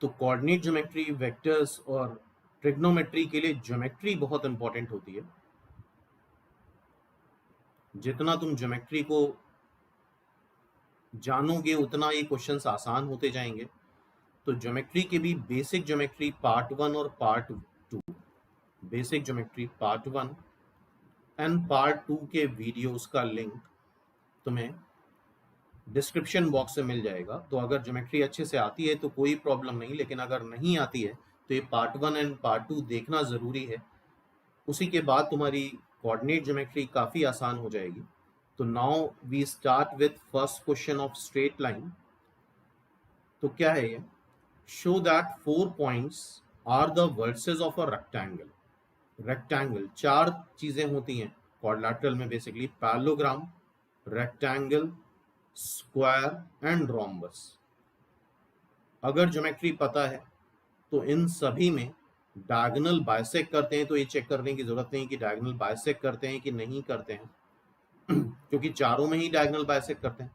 तो coordinate geometry, vectors और trigonometry के लिए ज्योमेट्री बहुत इंपॉर्टेंट होती है। जितना तुम ज्योमेट्री को जानोगे उतना ये क्वेश्चंस आसान होते जाएंगे। तो ज्योमेट्री के भी बेसिक ज्योमेट्री पार्ट 1 और part 2, basic geometry part 1 and part 2 के वीडियोस का लिंक तुम्हें डिस्क्रिप्शन बॉक्स में मिल जाएगा। तो अगर ज्योमेट्री अच्छे से आती है तो कोई प्रॉब्लम नहीं, लेकिन अगर नहीं आती है तो ये पार्ट 1 एंड पार्ट 2 देखना ज़रूरी है। उसी के बाद तुम्हारी कोऑर्डिनेट ज्योमेट्री काफ़ी आसान हो जाएगी। तो now we start with first question of straight line. तो क्या है ये? Show that 4 points are the vertices of a rectangle. Rectangle 4 चीजें होती हैं क्वाड्रिलेटरल में basically: parallelogram, rectangle, square and rhombus. अगर ज्योमेट्री पता है तो इन सभी में डायगोनल बाइसेक्ट करते हैं, तो ये चेक करने की जरूरत नहीं कि डायगोनल बाइसेक्ट करते हैं कि नहीं करते हैं क्योंकि चारों में ही डायगोनल बाइसेक्ट करते हैं।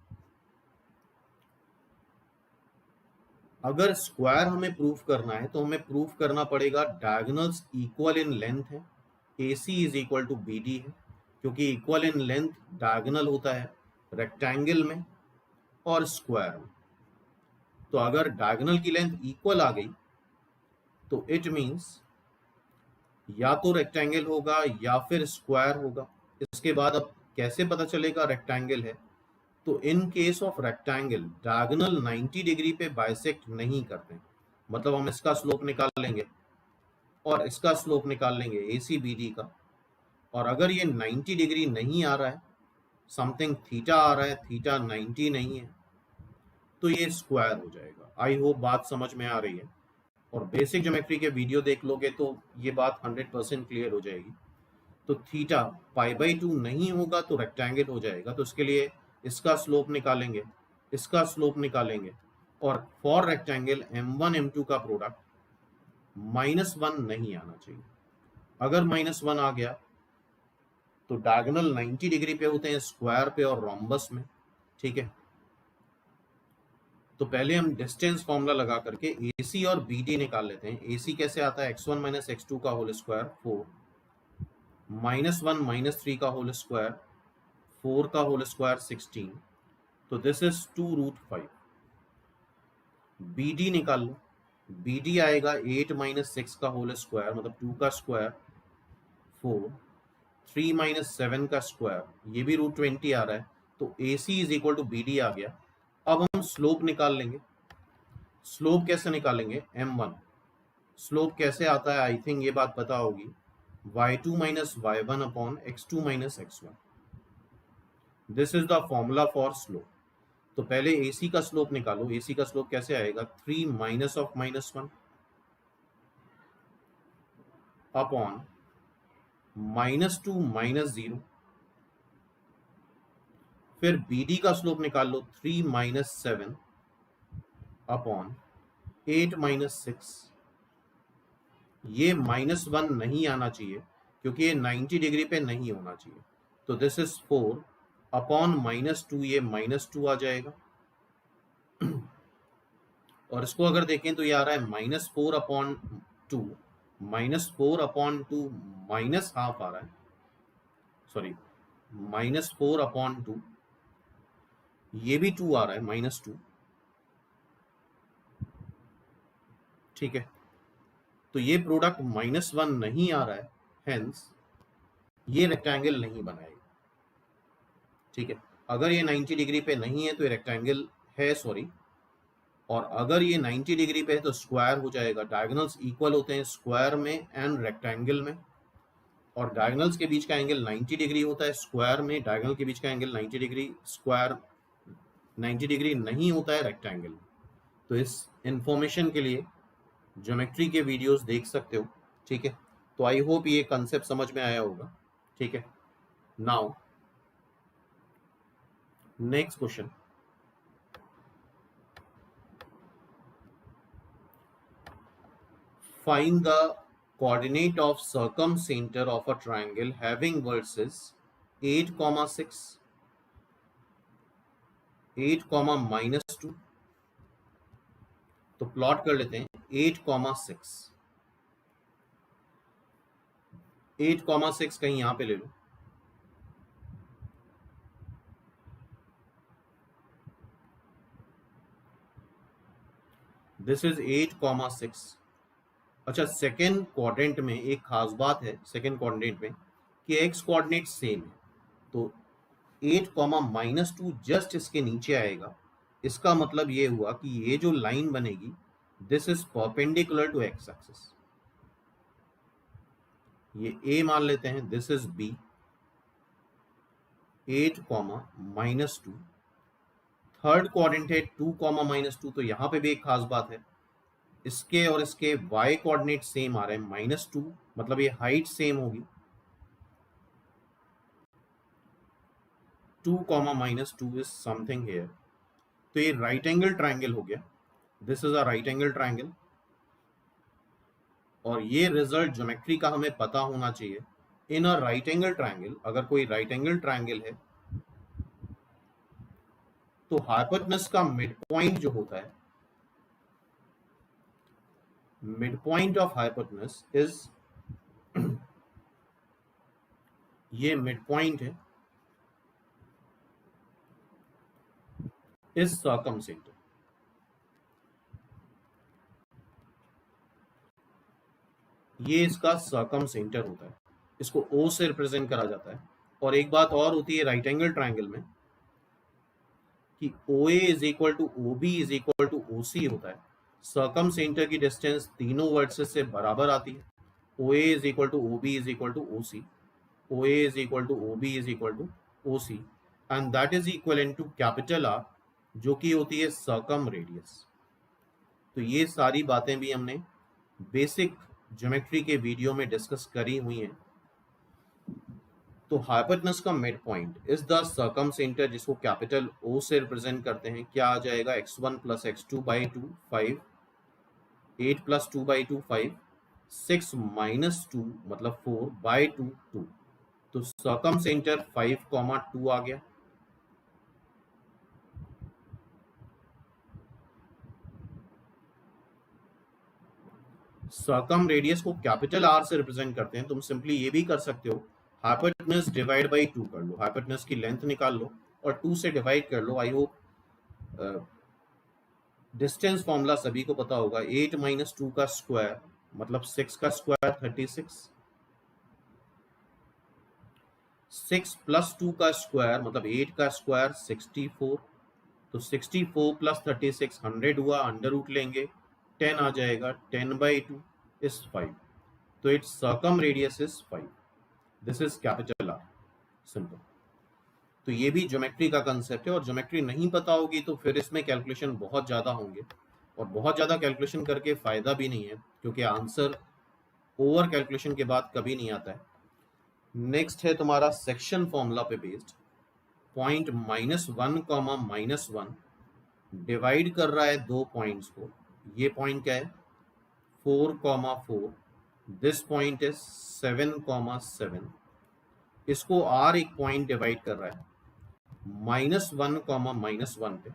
अगर स्क्वायर हमें प्रूफ करना है तो हमें प्रूफ करना पड़ेगा डायगोनल्स इक्वल इन लेंथ है, AC is equal to BD है, क्योंकि इक्वल इन लेंथ डायगोनल होता है रेक्टेंगल में और स्क्वायर में। तो अगर डायगोनल की लेंथ इक्वल आ गई तो इट मींस या तो रेक्टेंगल होगा या फिर स्क्वायर होगा। इसके बाद अब कैसे पता चलेगा रेक्टेंगल है? तो इन case of rectangle diagonal 90 degree पे बाइसेक्ट नहीं करते, मतलब हम इसका स्लोप निकाल लेंगे और इसका स्लोप निकाल लेंगे ACBD का, और अगर ये 90 डिग्री नहीं आ रहा है, समथिंग थीटा आ रहा है, थीटा 90 नहीं है, तो ये स्क्वायर हो जाएगा। आई होप बात समझ में आ रही है, और बेसिक ज्योमेट्री के वीडियो देख लोगे तो ये बात 100% क्लियर हो जाएगी। तो थीटा π/2 नहीं होगा तो रेक्टेंगल हो जाएगा। तो इसके लिए इसका स्लोप निकालेंगे, इसका स्लोप निकालेंगे, और फॉर रेक्टेंगल M1 M2 का प्रोडक्ट -1 नहीं आना चाहिए। अगर -1 आ गया तो डायगोनल 90 डिग्री पे होते हैं स्क्वायर पे और रोम्बस में, ठीक है। तो पहले हम डिस्टेंस फॉर्मूला लगा करके AC और BD निकाल लेते हैं। AC कैसे आता है? x1 - x2 का होल स्क्वायर 4, -1 - 3 का होल स्क्वायर 4 का होल स्क्वायर 16, तो दिस इज 2√5। BD निकाल लो, BD आएगा 8 - 6 का होल स्क्वायर, मतलब 2 का स्क्वायर 4, 3 - 7 का स्क्वायर, ये भी √20 आ रहा है। तो AC is equal to BD आ गया। अब हम स्लोप निकाल लेंगे। स्लोप कैसे निकालेंगे? M1 स्लोप कैसे आता है? आई थिंक ये बात पता होगी, y2 - y1 upon x2 - x1। This is the formula for slope. तो पहले AC का स्लोप निकालो। AC का स्लोप कैसे आएगा? 3 माइनस ऑफ -1 अपॉन -2 - 0। फिर BD का स्लोप निकाल लो, 3 - 7 अपॉन 8 - 6। ये -1 नहीं आना चाहिए क्योंकि ये 90 डिग्री पे नहीं होना चाहिए। तो दिस इज 4 अपॉन -2, ये -2 आ जाएगा। और इसको अगर देखें तो ये आ रहा है -4 अपॉन 2, -4 अपॉन 2 माइनस हाफ आ रहा है, सॉरी -4 अपॉन 2, ये भी 2 आ रहा है, -2, ठीक है। तो ये प्रोडक्ट -1 नहीं आ रहा है, हेंस ये रेक्टेंगल नहीं बनाएगा, ठीक है। अगर ये 90 डिग्री पे नहीं है तो ये रेक्टेंगल है, सॉरी, और अगर ये 90 डिग्री पे है तो स्क्वायर हो जाएगा। डायगोनल्स इक्वल होते हैं स्क्वायर में एंड रेक्टेंगल में, और डायगोनल्स के बीच का एंगल 90 डिग्री होता है स्क्वायर में, डायगोनल के बीच का एंगल 90 डिग्री, स्क्वायर 90 डिग्री नहीं होता है रेक्टेंगल। तो इस इंफॉर्मेशन के लिए ज्योमेट्री के वीडियोस देख सकते हो, ठीक है। तो आई होप ये कंसेप्ट समझ में आया होगा, ठीक है। Now next question, find the coordinate of circumcenter of a triangle having verses 8, 6, 8, -2, तो प्लॉट कर लेते हैं 8,6। 8,6 कहीं यहां पे ले लो, दिस इज 8,6। अच्छा, सेकेंड क्वाड्रेंट में एक खास बात है सेकेंड क्वाड्रेंट में कि एक्स कोऑर्डिनेट सेम है, तो 8,-2 जस्ट इसके नीचे आएगा। इसका मतलब ये हुआ कि ये जो लाइन बनेगी this is perpendicular to X axis. ये ए मान लेते हैं, this is B, 8,-2। Third quadrant है 2,-2, तो यहां पे भी एक खास बात है, इसके और इसके y कोऑर्डिनेट सेम आ रहे हैं -2, मतलब ये हाइट सेम होगी। 2,-2 इज समथिंग हियर, तो ये राइट एंगल ट्राइंगल हो गया, this is a right angle triangle. और ये रिजल्ट ज्योमेट्री का हमें पता होना चाहिए। इन अ राइट एंगल ट्राइंगल, अगर कोई राइट एंगल ट्राइंगल है तो हाइपोटेनस का मिड पॉइंट जो होता है, mid point of hypotenuse is ये मिड पॉइंट है, इज सर्कमसेंटर। ये इसका सर्कमसेंटर होता है, इसको O से रिप्रेजेंट करा जाता है। और एक बात और होती है राइट एंगल ट्राइंगल में कि OA is equal to OB is equal to OC होता है। सर्कमसेंटर की डिस्टेंस तीनों वर्सेस से बराबर आती है, OA is equal to OB is equal to OC, OA is equal to OB is equal to OC, and that is equal to capital R, जो कि होती है सर्कम रेडियस। तो ये सारी बातें भी हमने बेसिक ज्योमेट्री के वीडियो में डिस्कस करी हुई हैं। तो हाइपोटेनस का मिड पॉइंट इज द सर्कमसेंटर, जिसको कैपिटल O से रिप्रेजेंट करते हैं। क्या आ जाएगा, x1 + x2/2 5, 8 + 2/2 5, 6 - 2 मतलब 4/2 2। तो सर्कमसेंटर 5,2 आ गया। सर्कम रेडियस को कैपिटल R से रिप्रेजेंट करते हैं। तुम सिंपली ये भी कर सकते हो, हाइपोटेनस डिवाइड बाई 2 कर लो, हाइपोटेनस की लेंथ निकाल लो और 2 से डिवाइड कर लो। आई होप डिस्टेंस फॉर्मूला सभी को पता होगा, 8 - 2 का स्क्वायर मतलब 6 का स्क्वायर 36, 6 + 2 का स्क्वायर मतलब 8 का स्क्वायर 64। तो 64 + 36 100 हुआ, अंडर रूट लेंगे 10 आ जाएगा, 10/2 इज 5। तो it's circum radius is 5, this is capital R, simple. तो ये भी ज्योमेट्री का कंसेप्ट है, और ज्योमेट्री नहीं पता होगी तो फिर इसमें कैलकुलेशन बहुत ज़्यादा होंगे, और बहुत ज़्यादा कैलकुलेशन करके फ़ायदा भी नहीं है, क्योंकि आंसर ओवर कैलकुलेशन के बाद कभी नहीं आता है। नेक्स्ट है तुम्हारा सेक्शन फॉर्मूला पे बेस्ड, पॉइंट -1, -1 डिवाइड कर रहा है दो पॉइंट्स को। ये पॉइंट क्या है, 4,4, दिस पॉइंट इज 7,7। इसको R एक पॉइंट डिवाइड कर रहा है -1, -1 पे,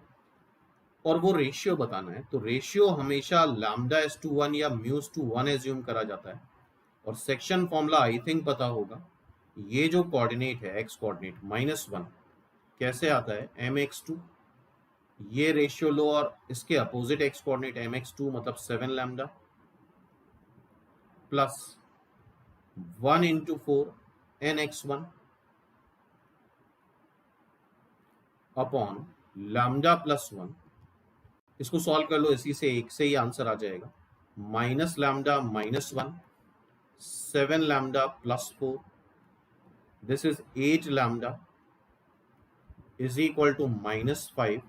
और वो रेशियो बताना है। तो रेशियो हमेशा λ/1 या μ/1 एज्यूम करा जाता है। और सेक्शन फॉर्मूला आई थिंक पता होगा, ये जो कोऑर्डिनेट है एक्स कोऑर्डिनेट -1 कैसे आता है, mx2। ये रेशियो लो और इसके अपोजिट एक्स कोऑर्डिनेट mx2 मतलब 7 लैम्डा प्लस 1 × 4 nx1 अपॉन λ+1। इसको सॉल्व कर लो, इसी से एक से ही आंसर आ जाएगा, -λ-1 7 lambda + 4, this is 8 lambda is equal to -5।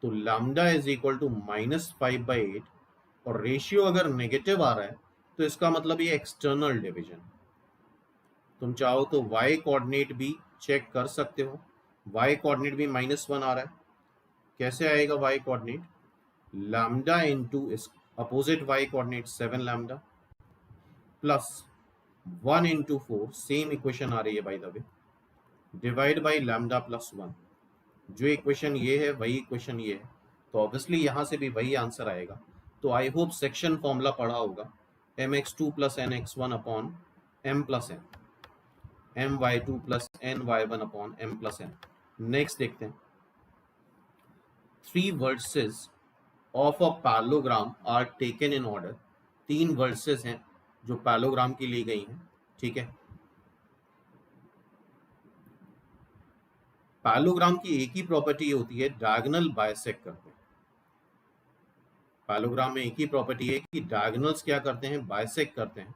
तो लैम्डा इज इक्वल टू -5/8, और रेशियो अगर नेगेटिव आ रहा है तो इसका मतलब ये एक्सटर्नल डिवीजन। तुम चाहो तो y कोऑर्डिनेट भी चेक कर सकते हो, y कोऑर्डिनेट भी -1 आ रहा है। कैसे आएगा y कोऑर्डिनेट, लैम्डा इंटू इस opposite y coordinate 7 lambda plus 1 × 4, same equation आ रही है by the way, divide by λ+1। जो इक्वेशन ये है वही इक्वेशन ये है, तो ऑब्वियसली यहाँ से भी वही आंसर आएगा। तो आई होप सेक्शन फॉर्मूला पढ़ा होगा, mx2 plus nx1 upon m plus n, my2 plus ny1 upon m plus n। Next देखते हैं, 3 vertices of a parallelogram are taken in order. 3 vertices हैं जो पैरेललोग्राम की ली गई हैं, ठीक है। पैरेललोग्राम की एक ही प्रॉपर्टी होती है, डायगोनल बाइसेक्ट करते हैं। पैरेललोग्राम में एक ही प्रॉपर्टी है कि डायगोनल्स क्या करते हैं, बाइसेक्ट करते हैं।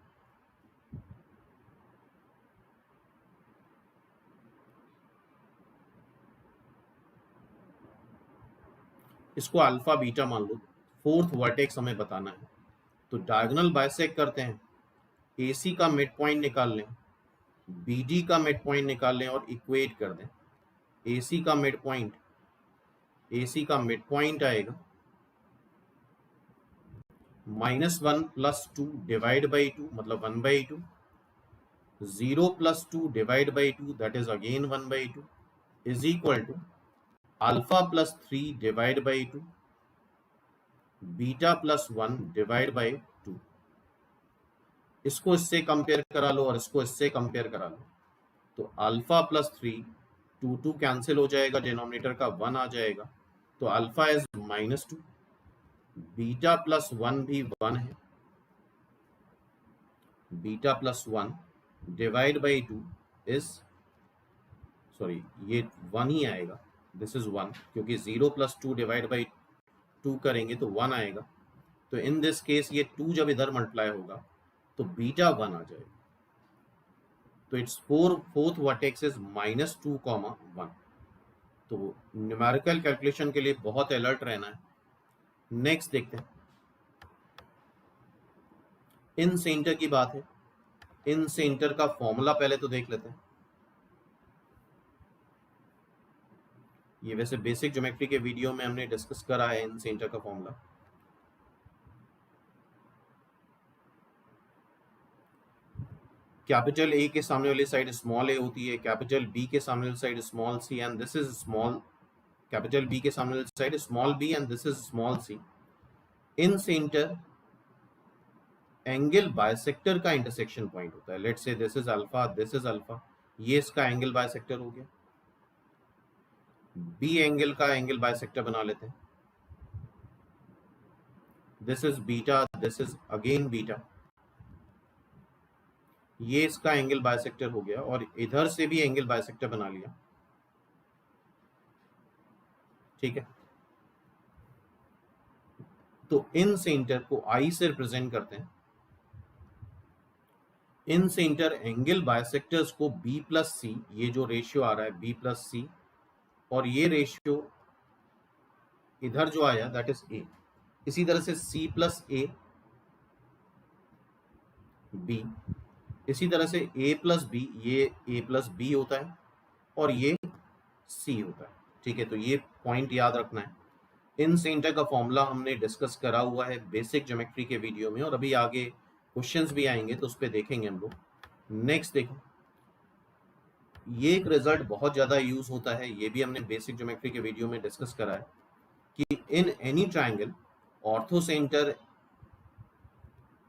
इसको अल्फा बीटा मान लो, फोर्थ वर्टेक्स हमें बताना है। तो डायगोनल बाइसेक्ट करते हैं, AC का मिड पॉइंट निकाल लें, BD का मिड पॉइंट निकाल लें और इक्वेट कर दें। AC का मिड पॉइंट आएगा -1 प्लस 2 डिवाइड बाई 2 मतलब 1/2, 0 plus 2 divide by 2 that is again 1/2 is equal to alpha plus 3 divide by 2 beta plus 1 divide by 2। इसको इससे कंपेयर करा लो और इसको इससे कंपेयर करा लो, तो अल्फा प्लस 3 2 कैंसिल हो जाएगा, डिनोमिनेटर का 1 आ जाएगा, तो अल्फा इज -2, बीटा प्लस 1 भी 1 है, beta plus 1 divide by 2 is, sorry ये 1 ही आएगा, दिस इज 1, क्योंकि 0 प्लस 2 डिवाइड बाई 2 करेंगे तो 1 आएगा। तो इन दिस केस ये 2 जब इधर मल्टीप्लाई होगा तो बीटा 1 आ जाएगा। तो इट्स फोर्थ वर्टेक्स इज -2, 1। तो न्यूमेरिकल कैलकुलेशन के लिए बहुत अलर्ट रहना है। नेक्स्ट देखते हैं, इन सेंटर की बात है। इन सेंटर का फॉर्मूला पहले तो देख लेते हैं। ये वैसे बेसिक ज्योमेट्री के वीडियो में हमने डिस्कस करा है इन सेंटर का फॉर्मूला। कैपिटल A के सामने वाली साइड स्मॉल a होती है, कैपिटल B के सामने वाली side small c, and this is small, capital B के सामने वाली side small b and this is small c। In centre angle bisector का इंटरसेक्शन पॉइंट होता है। Let's say this is alpha, this is alpha, ये इसका angle bisector हो गया। B एंगल का एंगल बाइसेक्टर बना लेते हैं, this is beta, this is again beta, ये इसका एंगल बाइसेक्टर हो गया, और इधर से भी एंगल बाइसेक्टर बना लिया, ठीक है। तो इन सेंटर को I से रिप्रेजेंट करते हैं। इन सेंटर एंगल बाइसेक्टर्स को B प्लस सी, ये जो रेशियो आ रहा है B प्लस सी, और ये रेशियो इधर जो आया दैट इज A। इसी तरह से C प्लस A B, इसी तरह से A प्लस B, ये A प्लस B होता है और ये C होता है, ठीक है। तो ये पॉइंट याद रखना है। इन सेंटर का फॉर्मूला हमने डिस्कस करा हुआ है बेसिक ज्योमेट्री के वीडियो में, और अभी आगे क्वेश्चंस भी आएंगे तो उस पर देखेंगे हम लोग। नेक्स्ट देखो, ये एक रिजल्ट बहुत ज़्यादा यूज होता है, ये भी हमने बेसिक ज्योमेट्री के वीडियो में डिस्कस करा है कि in any triangle orthocentre,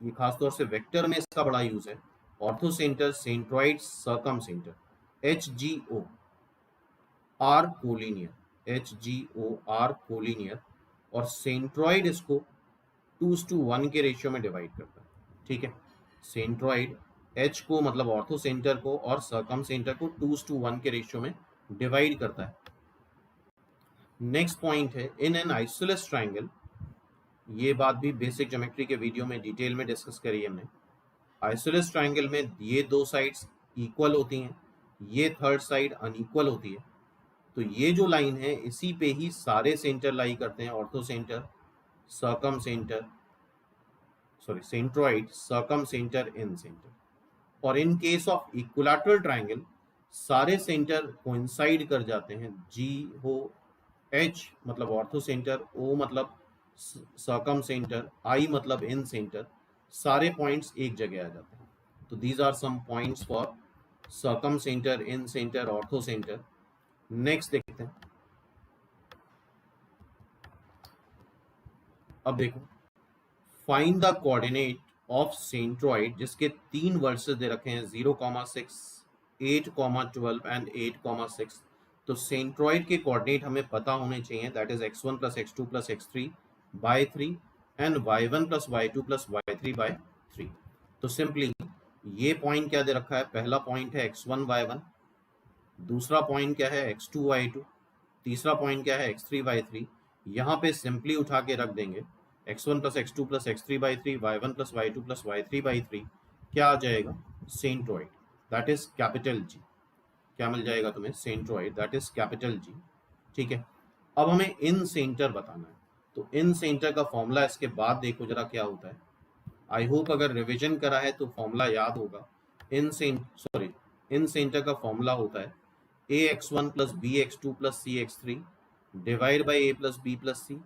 ये खासतौर से वेक्टर में इसका बड़ा यूज है, orthocentre, centroid, circumcentre, HGO are collinear, HGO are collinear, और सेंट्रॉइड इसको 2:1 के रेशियो में डिवाइड करता है, ठीक है। सेंट्रॉइड H को मतलब ऑर्थो सेंटर को और सर्कम सेंटर को 2:1 के रेशियो में डिवाइड करता है। नेक्स्ट पॉइंट है, इन एन आइसोलेस ट्राइंगल, ये बात भी बेसिक ज्योमेट्री के वीडियो में डिटेल में डिस्कस करी है हमने। आइसोलेस ट्राइंगल में ये दो साइड्स इक्वल होती हैं, ये थर्ड साइड अनइक्वल होती है। तो ये जो लाइन है इसी पे ही सारे सेंटर लाई करते हैं, orthocentre, circumcentre, sorry centroid, circumcentre, incentre. और in case of equilateral triangle सारे सेंटर कोइंसाइड कर जाते हैं, G हो, H मतलब ऑर्थो सेंटर, O मतलब सर्कम सेंटर, I मतलब इन सेंटर, सारे पॉइंट्स एक जगह आ जाते हैं। तो these are some points for circumcentre, incentre, orthocentre. Next देखते हैं, अब देखो, find the coordinate of centroid जिसके 3 वर्सेस दे रखे हैं 0,6, 8,12 एंड 8,6। तो सेंट्रॉइड के कोऑर्डिनेट हमें पता होने चाहिए, that is x1 + x2 + x3 by 3 and y1 + y2 + y3 by 3। तो सिंपली ये पॉइंट क्या दे रखा है, पहला पॉइंट है x1 y1, दूसरा पॉइंट क्या है x2 y2, तीसरा पॉइंट क्या है x3 y3। यहाँ पे सिंपली उठा के रख देंगे x1 + x2 + x3 by 3, y1 + y2 + y3 by 3, क्या आ जाएगा, centroid, that is capital G. क्या मिल जाएगा तुम्हें, centroid, that is capital G. ठीक है, अब हमें इन सेंटर बताना है, तो इन सेंटर का फॉर्मूला इसके बाद देखो जरा क्या होता है। आई होप अगर रिवीजन करा है तो फॉर्मूला याद होगा। इन सेंटर का फॉर्मूला होता है ax1 + bx2 + cx3 divide by a + b + c,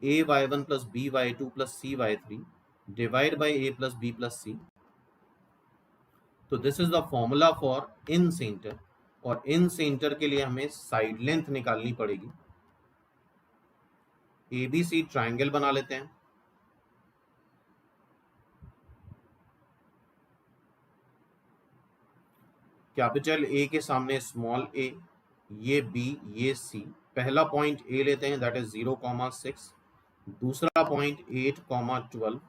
ay1 + by2 + cy3 divide by a + b + c। तो this is the formula for in centre, और इन सेंटर के लिए हमें साइड लेंथ निकालनी पड़ेगी। ABC ट्राइंगल बना लेते हैं। कैपिटल A के सामने स्मॉल a, ये B, ये C। पहला पॉइंट A लेते हैं, दैट इज 0,6, दूसरा पॉइंट 8,12,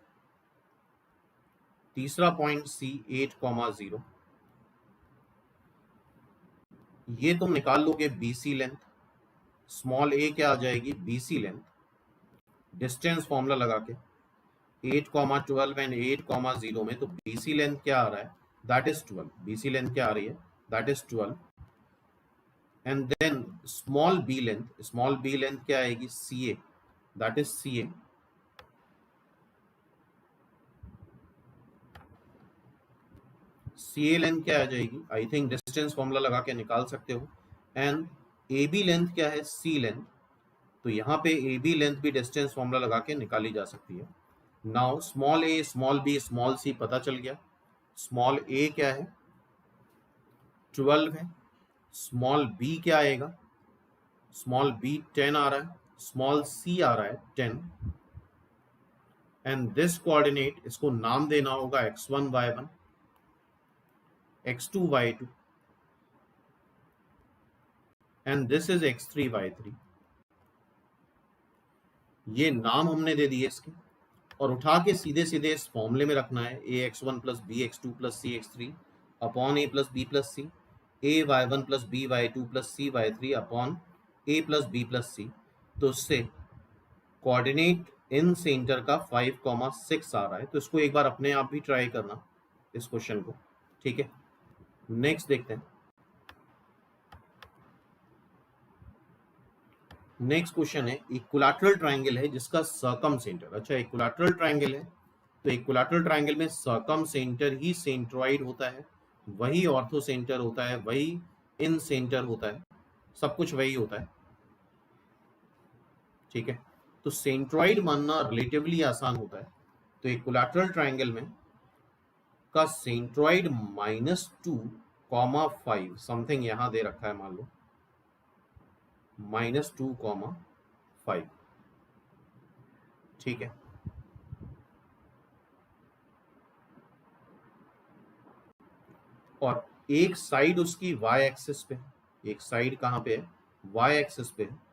तीसरा पॉइंट C 8,0। ये तुम निकाल लोगे BC लेंथ, स्मॉल a क्या आ जाएगी, BC लेंथ, डिस्टेंस फॉर्मूला लगा के 8,12 एंड 8,0 में, तो BC लेंथ क्या आ रहा है, दैट इज 12। BC लेंथ क्या आ रही है, that is 12। And then small b length क्या आएगी, CA, that is CA। CA length क्या आ जाएगी, आई थिंक डिस्टेंस फॉर्मूला लगा के निकाल सकते हो। एंड AB लेंथ क्या है, C लेंथ, तो यहाँ पे AB लेंथ भी डिस्टेंस फॉर्मूला लगा के निकाली जा सकती है। Now small a, small b, small c पता चल गया। स्मॉल a क्या है, 12 है, स्मॉल b क्या आएगा, स्मॉल b 10 आ रहा है, स्मॉल c आ रहा है 10। एंड दिस कोऑर्डिनेट, इसको नाम देना होगा x1 y1, x2 y2 and this is x3 y3। ये नाम हमने दे दिए इसके, और उठा के सीधे सीधे इस फॉर्मूले में रखना है ax1 + bx2 + cx3 upon a + b + c, ay1 + by2 + cy3 upon a + b + c। तो इससे कोऑर्डिनेट इन सेंटर का 5,6 आ रहा है। तो इसको एक बार अपने आप भी ट्राई करना इस क्वेश्चन को। ठीक है, नेक्स्ट देखते हैं। नेक्स्ट क्वेश्चन है, इक्विलैटरल ट्राइंगल है जिसका सर्कम सेंटर, अच्छा इक्विलैटरल ट्राइंगल है तो इक्विलैटरल ट्राइंगल में सर्कम सेंटर ही सेंट्रॉइड होता है, वही ऑर्थो सेंटर होता है, वही इन सेंटर होता है, सब कुछ वही होता है। ठीक है, तो सेंट्रॉइड मानना रिलेटिवली आसान होता है। तो इक्विलैटरल ट्राइंगल में का सेंट्रॉइड -2,5 समथिंग यहां दे रखा है, मान लो -2,5। ठीक है, और एक साइड उसकी y एक्सिस पे, एक साइड कहां पे है, y एक्सिस पे है।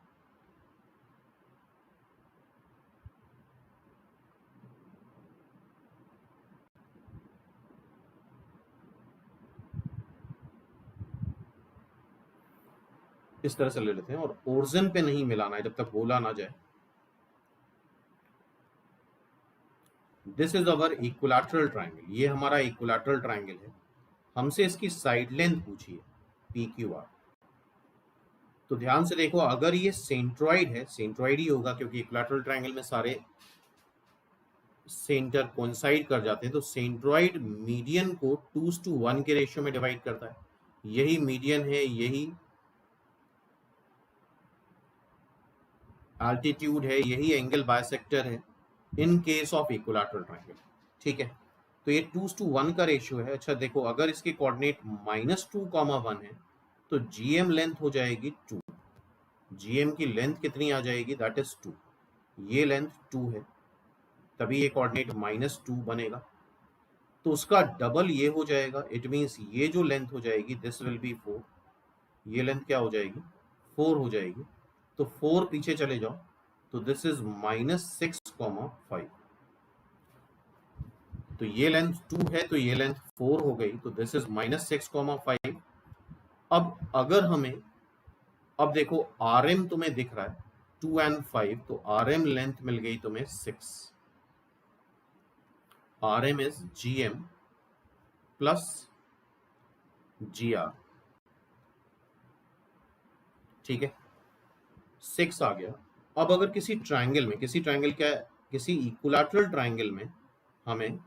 इस तरह से ले लेते हैं, और ओरिजिन पे नहीं मिलाना है जब तक बोला ना जाए। This is our equilateral triangle, ये हमारा इक्विलैटरल ट्राइंगल है। हमसे इसकी साइड लेंथ पूछी है PQR। तो ध्यान से देखो, अगर ये सेंट्रॉइड है, सेंट्रॉइड ही होगा क्योंकि इक्विलैटरल ट्राइंगल में सारे सेंटर कोइंसाइड कर जाते हैं। तो सेंट्रॉइड मीडियन को 2:1 के रेशियो में डिवाइड करता है, यही मीडियन है, यही एल्टीट्यूड है, यही एंगल बाइसेक्टर है इन केस ऑफ इक्विलैटरल ट्राइंगल। ठीक है, तो ये 2:1 का रेशियो है। अच्छा देखो, अगर इसके कोऑर्डिनेट -2,1 है तो GM लेंथ हो जाएगी 2। GM की लेंथ कितनी आ जाएगी, दैट इज 2। ये लेंथ 2 है, तभी ये कोऑर्डिनेट -2 बनेगा, तो उसका डबल ये हो जाएगा। इट मीन्स ये जो लेंथ हो जाएगी दिस विल बी 4, ये लेंथ क्या हो जाएगी 4 हो जाएगी। तो 4 पीछे चले जाओ तो दिस इज -6,5। तो ये लेंथ 2 है तो ये लेंथ 4 हो गई, तो दिस इज -6,5। अब अगर हमें, अब देखो RM तुम्हें दिख रहा है 2 and 5, तो RM लेंथ मिल गई तुम्हें 6। RM is GM plus GR, ठीक है, 6 आ गया। अब अगर किसी ट्रायंगल में, किसी ट्रायंगल क्या है, किसी इक्विलैटरल ट्रायंगल में हमें,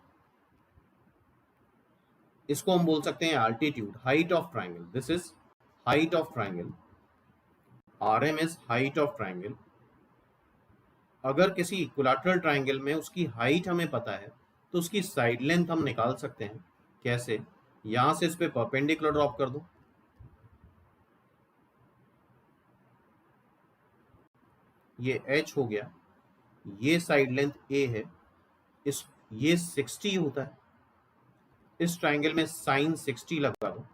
इसको हम बोल सकते हैं altitude, height of triangle, this is height of triangle, RM is height of triangle. अगर किसी इक्विलैटरल ट्रायंगल में उसकी हाइट हमें पता है तो उसकी साइड लेंथ हम निकाल सकते हैं। कैसे? यहां से इस पे परपेंडिकुलर ड्रॉप कर दो, ये h हो गया, ये साइड लेंथ a है, इस ये 60 होता है, इस ट्रायंगल में साइन 60 लगा दो,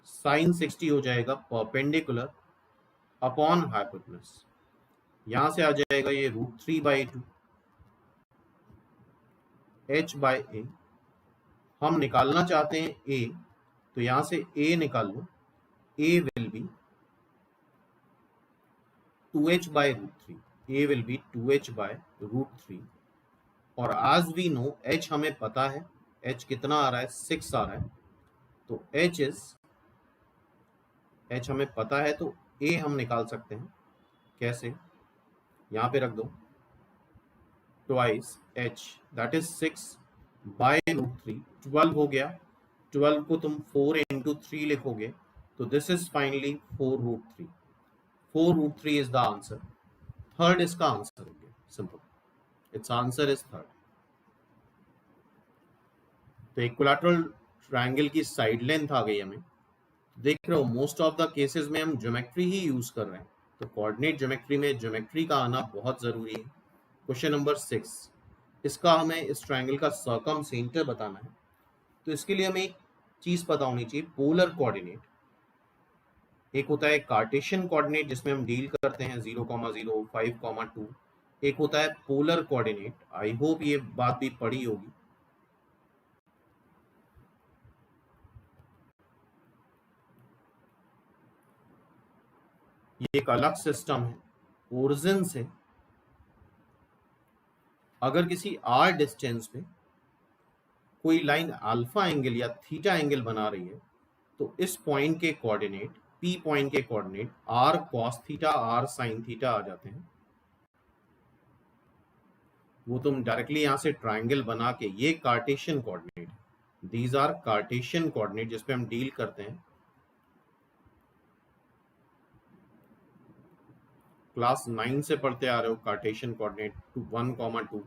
साइन 60 हो जाएगा परपेंडिकुलर अपॉन हाइपोटेनस, यहां से आ जाएगा ये √3/2 h/a। हम निकालना चाहते हैं a, तो यहां से a निकाल लो, a will be 2h/√3, a will be 2h/√3। और as we know h हमें पता है, h कितना आ रहा है 6 आ रहा है, तो h हमें पता है, तो a हम निकाल सकते हैं। कैसे? यहां पे रख दो, ट्वाइस h दैट इज 6/√3, 12 हो गया, 12 को तुम 4 into 3 लिखोगे तो this is finally 4√3। 4√3 is the answer, third इसका आंसर हो गया, simple, it's answer is third. तो इक्विलैटरल ट्रायंगल की साइड लेंथ आ गई हमें। देख रहे हो मोस्ट ऑफ द केसेस में हम ज्योमेट्री ही यूज कर रहे हैं, तो कोऑर्डिनेट ज्योमेट्री में ज्योमेट्री का आना बहुत जरूरी है। क्वेश्चन नंबर 6, इसका हमें इस ट्रायंगल का सर्कम सेंटर बताना है, तो इसके लिए हमें एक चीज पता होनी चाहिए, पोलर कोऑर्डिनेट। एक होता है कार्टेशियन कोऑर्डिनेट जिसमें हम डील करते हैं 0,0, 5,2। एक होता है पोलर कोऑर्डिनेट, आई होप ये बात भी पढ़ी होगी। ये एक अलग सिस्टम है, ओरिजिन से अगर किसी r डिस्टेंस पे कोई लाइन अल्फा एंगल या थीटा एंगल बना रही है, तो इस पॉइंट के कोऑर्डिनेट, P पॉइंट के coordinate r cos theta, r sin theta आ जाते हैं। वो तुम डायरेक्टली यहां से ट्रायंगल बना के, ये Cartesian coordinate, these are Cartesian coordinate जिसपे हम डील करते हैं। क्लास 9 से पढ़ते आ रहे हो कार्टेशियन कोऑर्डिनेट, 1,2,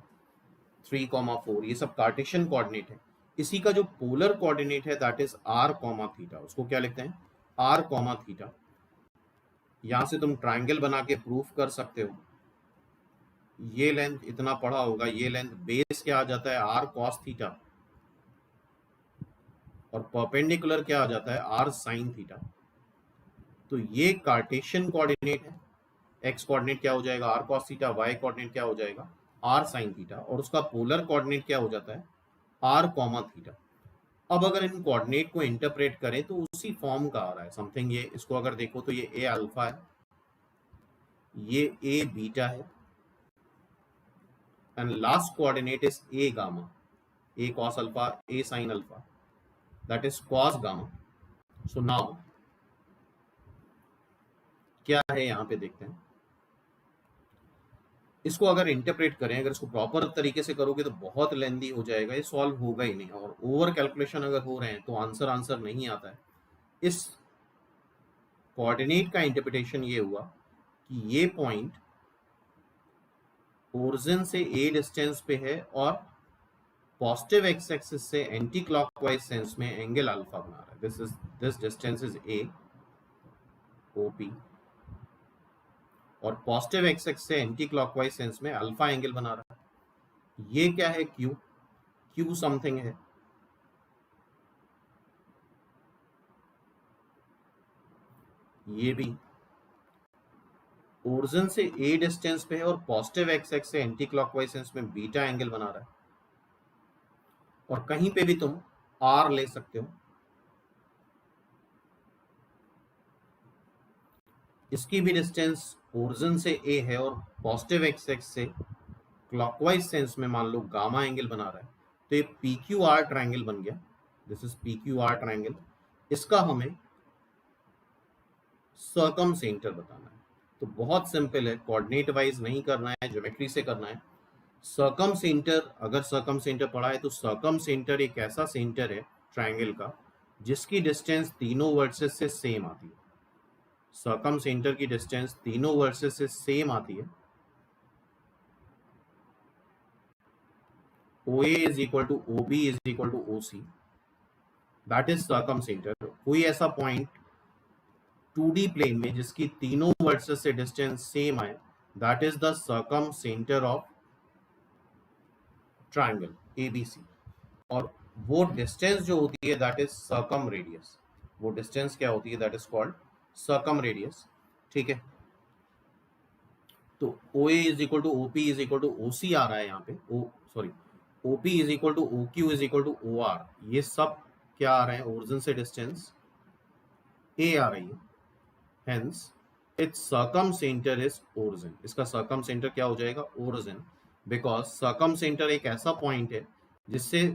3,4, ये सब कार्टेशियन कोऑर्डिनेट है। इसी का जो पोलर कोऑर्डिनेट है दैट इज r, थीटा, उसको क्या लिखते हैं r, थीटा। यहां से तुम ट्रायंगल बना के प्रूफ कर सकते हो, ये लेंथ इतना पड़ा होगा, ये लेंथ बेस क्या आ जाता है r cos थीटा, और परपेंडिकुलर क्या आ जाता है r sin थीटा। तो ये कार्टेशियन कोऑर्डिनेट है, x कोऑर्डिनेट क्या हो जाएगा r cos theta, y coordinate क्या हो जाएगा r sin थीटा, और उसका पोलर कोऑर्डिनेट क्या हो जाता है r, थीटा। अब अगर इन कोऑर्डिनेट को इंटरप्रेट करें तो उसी फॉर्म का आ रहा है समथिंग। ये इसको अगर देखो तो ये a अल्फा है, ये a बीटा है, and last coordinate is a gamma, a cos alpha, a sin alpha, that is cos gamma. So now क्या है यहां पे देखते हैं, इसको अगर इंटरप्रेट करें, अगर इसको प्रॉपर तरीके से करोगे तो बहुत लेंदी हो जाएगा, ये सॉल्व होगा ही नहीं, और ओवर कैलकुलेशन अगर हो रहे हैं तो आंसर नहीं आता है। इस कोऑर्डिनेट का इंटरप्रिटेशन ये हुआ कि ये पॉइंट ओरिजिन से a डिस्टेंस पे है और पॉजिटिव एक्स एक्सिस से एंटी क्लॉकवाइज सेंस में एंगल अल्फा बना रहा है। This distance is a, OP, और पॉजिटिव एक्स एक्स से एंटी क्लॉकवाइज सेंस में अल्फा एंगल बना रहा है। ये क्या है? क्यू, क्यू समथिंग है। ये भी ओरिजिन से ए डिस्टेंस पे है और पॉजिटिव एक्स एक्स से एंटी क्लॉकवाइज सेंस में बीटा एंगल बना रहा है। और कहीं पे भी तुम आर ले सकते हो। इसकी भी डिस्टेंस ओरिजिन से ए है और पॉजिटिव एक्स एक्स से क्लॉकवाइज सेंस में मान लो गामा एंगल बना रहा है। तो ये पी क्यू आर ट्राइंगल बन गया। This is P Q R triangle. इसका हमें सर्कम सेंटर बताना है। तो बहुत सिंपल है, कोऑर्डिनेट वाइज नहीं करना है, ज्योमेट्री से करना है। सर्कम सेंटर, अगर सर्कम सेंटर पढ़ा है तो सर्कम सेंटर एक ऐसा सेंटर है ट्राइंगल का जिसकी डिस्टेंस तीनों वर्सेस से सेम आती है। सर्कम सेंटर की डिस्टेंस तीनों वर्सेस से सेम आती है। OA is equal to OB is equal to OC. That is circum centre. कोई ऐसा पॉइंट 2D प्लेन में जिसकी तीनों वर्सेस से डिस्टेंस सेम आए, that is the circumcentre of triangle ABC। और वो डिस्टेंस जो होती है दैट इज सर्कम रेडियस। वो डिस्टेंस क्या होती है? That is called circumradius. ठीक है, तो OA is equal to OP is equal to OC आ रहा है यहाँ पे। OP is equal to OQ is equal to OR। ये सब क्या आ रहे हैं? ओरिजिन से डिस्टेंस A आ रही है। Hence it's circum centre is origin. इसका सर्कम सेंटर क्या हो जाएगा? ओरिजिन। बिकॉज सर्कम सेंटर एक ऐसा पॉइंट है जिससे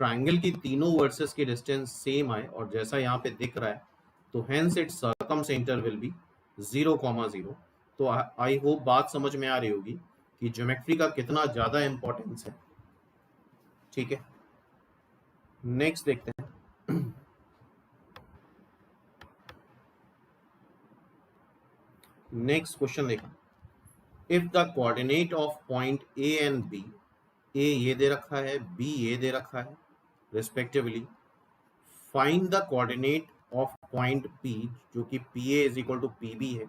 ट्राइंगल की तीनों वर्सेस की डिस्टेंस सेम आए और जैसा यहाँ पे दिख रहा है, तो hence it's circum centre will be 0,0। तो आई होप बात समझ में आ रही होगी कि ज्योमेट्री का कितना ज्यादा इंपॉर्टेंस है। ठीक है, नेक्स्ट देखते हैं। नेक्स्ट क्वेश्चन देखो। If the coordinate of point A and B, A ये दे रखा है, B ये दे रखा है respectively, find the coordinate of point P जो कि PA is equal to PB है।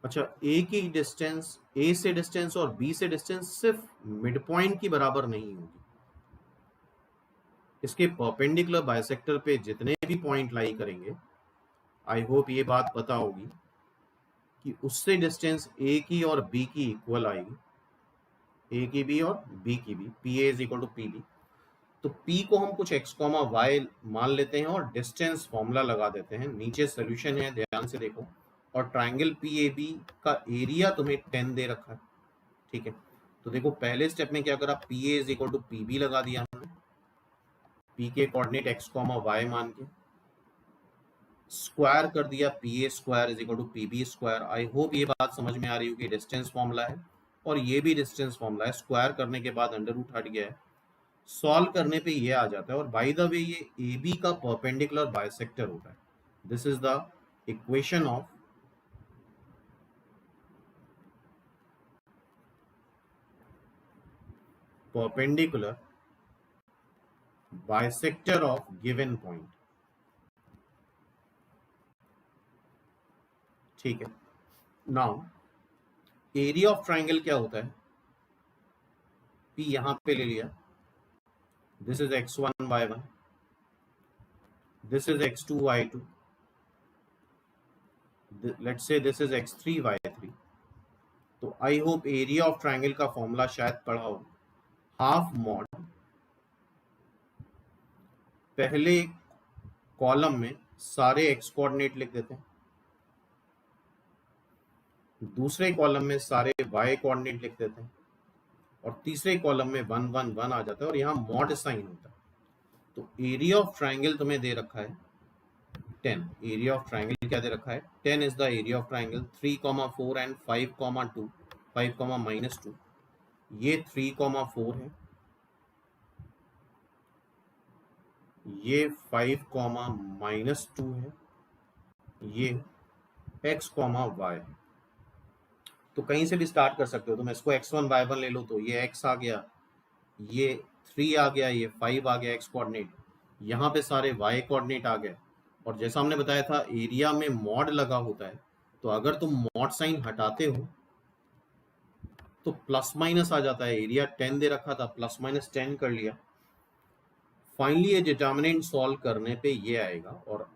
अच्छा, A की डिस्टेंस, A से डिस्टेंस और B से डिस्टेंस सिर्फ मिड पॉइंट की बराबर नहीं होगी। इसके परपेंडिकुलर बाइसेक्टर पे जितने भी पॉइंट लाई करेंगे, आई होप ये बात पता होगी कि उससे डिस्टेंस A की और B की इक्वल आएगी। A की भी और B की भी। PA is equal to PB। तो P को हम कुछ x, y मान लेते हैं और डिस्टेंस फॉर्मूला लगा देते हैं। नीचे सोल्यूशन है, ध्यान से देखो। और ट्राइंगल PAB का एरिया तुम्हें 10 दे रखा है। ठीक है, तो देखो पहले स्टेप में क्या करा? PA is equal to PB लगा दिया हमने, P के कोऑर्डिनेट x, y मान के स्क्वायर कर दिया। PA square is equal to PB square. I hope ये बात समझ में आ रही होगी। डिस्टेंस फॉर्मूला है और ये भी डिस्टेंस फॉर्मूला है। स्क्वायर करने के बाद अंडर रूट हट गया है, सॉल्व करने पे ये आ जाता है। और बाय द वे ये AB का परपेंडिकुलर बाइसेक्टर होता है। This is the equation of perpendicular bisector of given point। ठीक है, नाउ एरिया ऑफ ट्राइंगल क्या होता है? P यहां पे ले लिया, this is x1 y1, this is x2 y2, let's say this is x3 y3। तो I hope area of triangle का फॉर्मूला शायद पढ़ा हो, हाफ मॉड पहले कॉलम में सारे x कोऑर्डिनेट लिख देते हैं, दूसरे कॉलम में सारे y कोऑर्डिनेट लिख देते हैं और तीसरे कॉलम में 1 1 1 आ जाता है और यहाँ मॉड साइन होता है। तो एरिया ऑफ ट्राइंगल तुम्हें दे रखा है 10। एरिया ऑफ ट्राइंगल क्या दे रखा है? 10 is the area of triangle. 3, 4 and 5, 2, 5, -2। ये 3, 4 है, ये 5, -2 है, ये x, y है। तो कहीं से भी स्टार्ट कर सकते हो। तुम इसको x1 y1 ले लो तो ये x आ गया, ये 3 आ गया, ये 5 आ गया x कोऑर्डिनेट, यहाँ पे सारे y कोऑर्डिनेट आ गए। और जैसा हमने बताया था एरिया में मॉड लगा होता है, तो अगर तुम मॉड साइन हटाते हो तो प्लस माइनस आ जाता है। एरिया 10 दे रखा था, प्लस माइनस 10 कर लिया। फाइनली ये डिटर्मिनेंट सॉल्व करने पे ये आएगा, और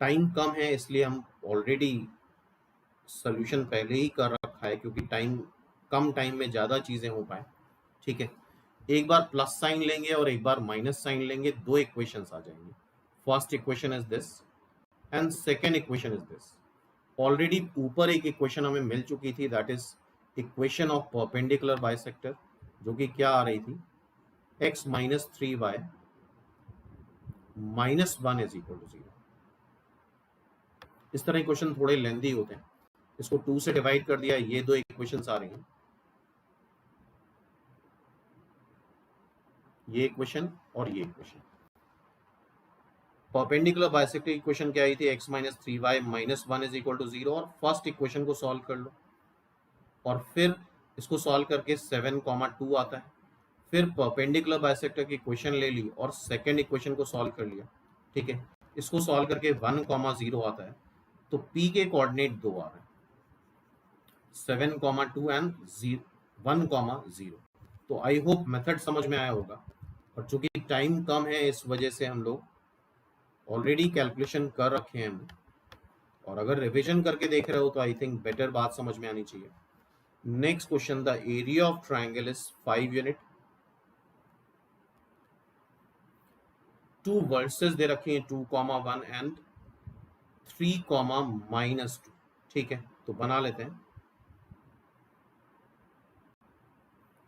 टाइम कम है इसलिए हम ऑलरेडी सोल्यूशन पहले ही कर रखा है, क्योंकि कम टाइम में ज़्यादा चीज़ें हो पाए। ठीक है, एक बार प्लस साइन लेंगे और एक बार माइनस साइन लेंगे, दो इक्वेशंस आ जाएंगे। First equation is this and second equation is this. Already ऊपर एक इक्वेशन हमें मिल चुकी थी, that is equation of perpendicular bisector, जो कि क्या आ रही थी, x minus 3y minus 1 is equal to 0। इस तरह इक्वेशन थोड़े लेंदी होते हैं, इसको 2 से डिवाइड कर दिया, ये दो इक्वेशंस आ रही हैं, ये इक्वेशन और ये इक्वेशन। परपेंडिकुलर बाइसेक्टर इक्वेशन क्या आई थी, x minus 3y minus 1 is equal to 0, और फर्स्ट इक्वेशन को सॉल्व कर लो, और फिर इसको सॉल्व करके 7,2 आता है। फिर परपेंडिकुलर बाइसेक्टर की इक्वेशन ले ली और सेकेंड इक्वेशन को सॉल्व कर लिया। ठीक है, इसको सॉल्व करके 1,0 आता है, तो p के कोऑर्डिनेट 2 आ रहे हैं, 7,2 एंड 1,0। तो आई होप मेथड समझ में आया होगा, और चूंकि टाइम कम है इस वजह से हम लोग ऑलरेडी कैलकुलेशन कर रखे हैं, और अगर रिवीजन करके देख रहे हो तो आई थिंक बेटर बात समझ में आनी चाहिए। Next question, the area of triangle is 5 unit. 2 vertices दे रखे हैं, 2,1 एंड 3,-2। ठीक है, तो बना लेते हैं,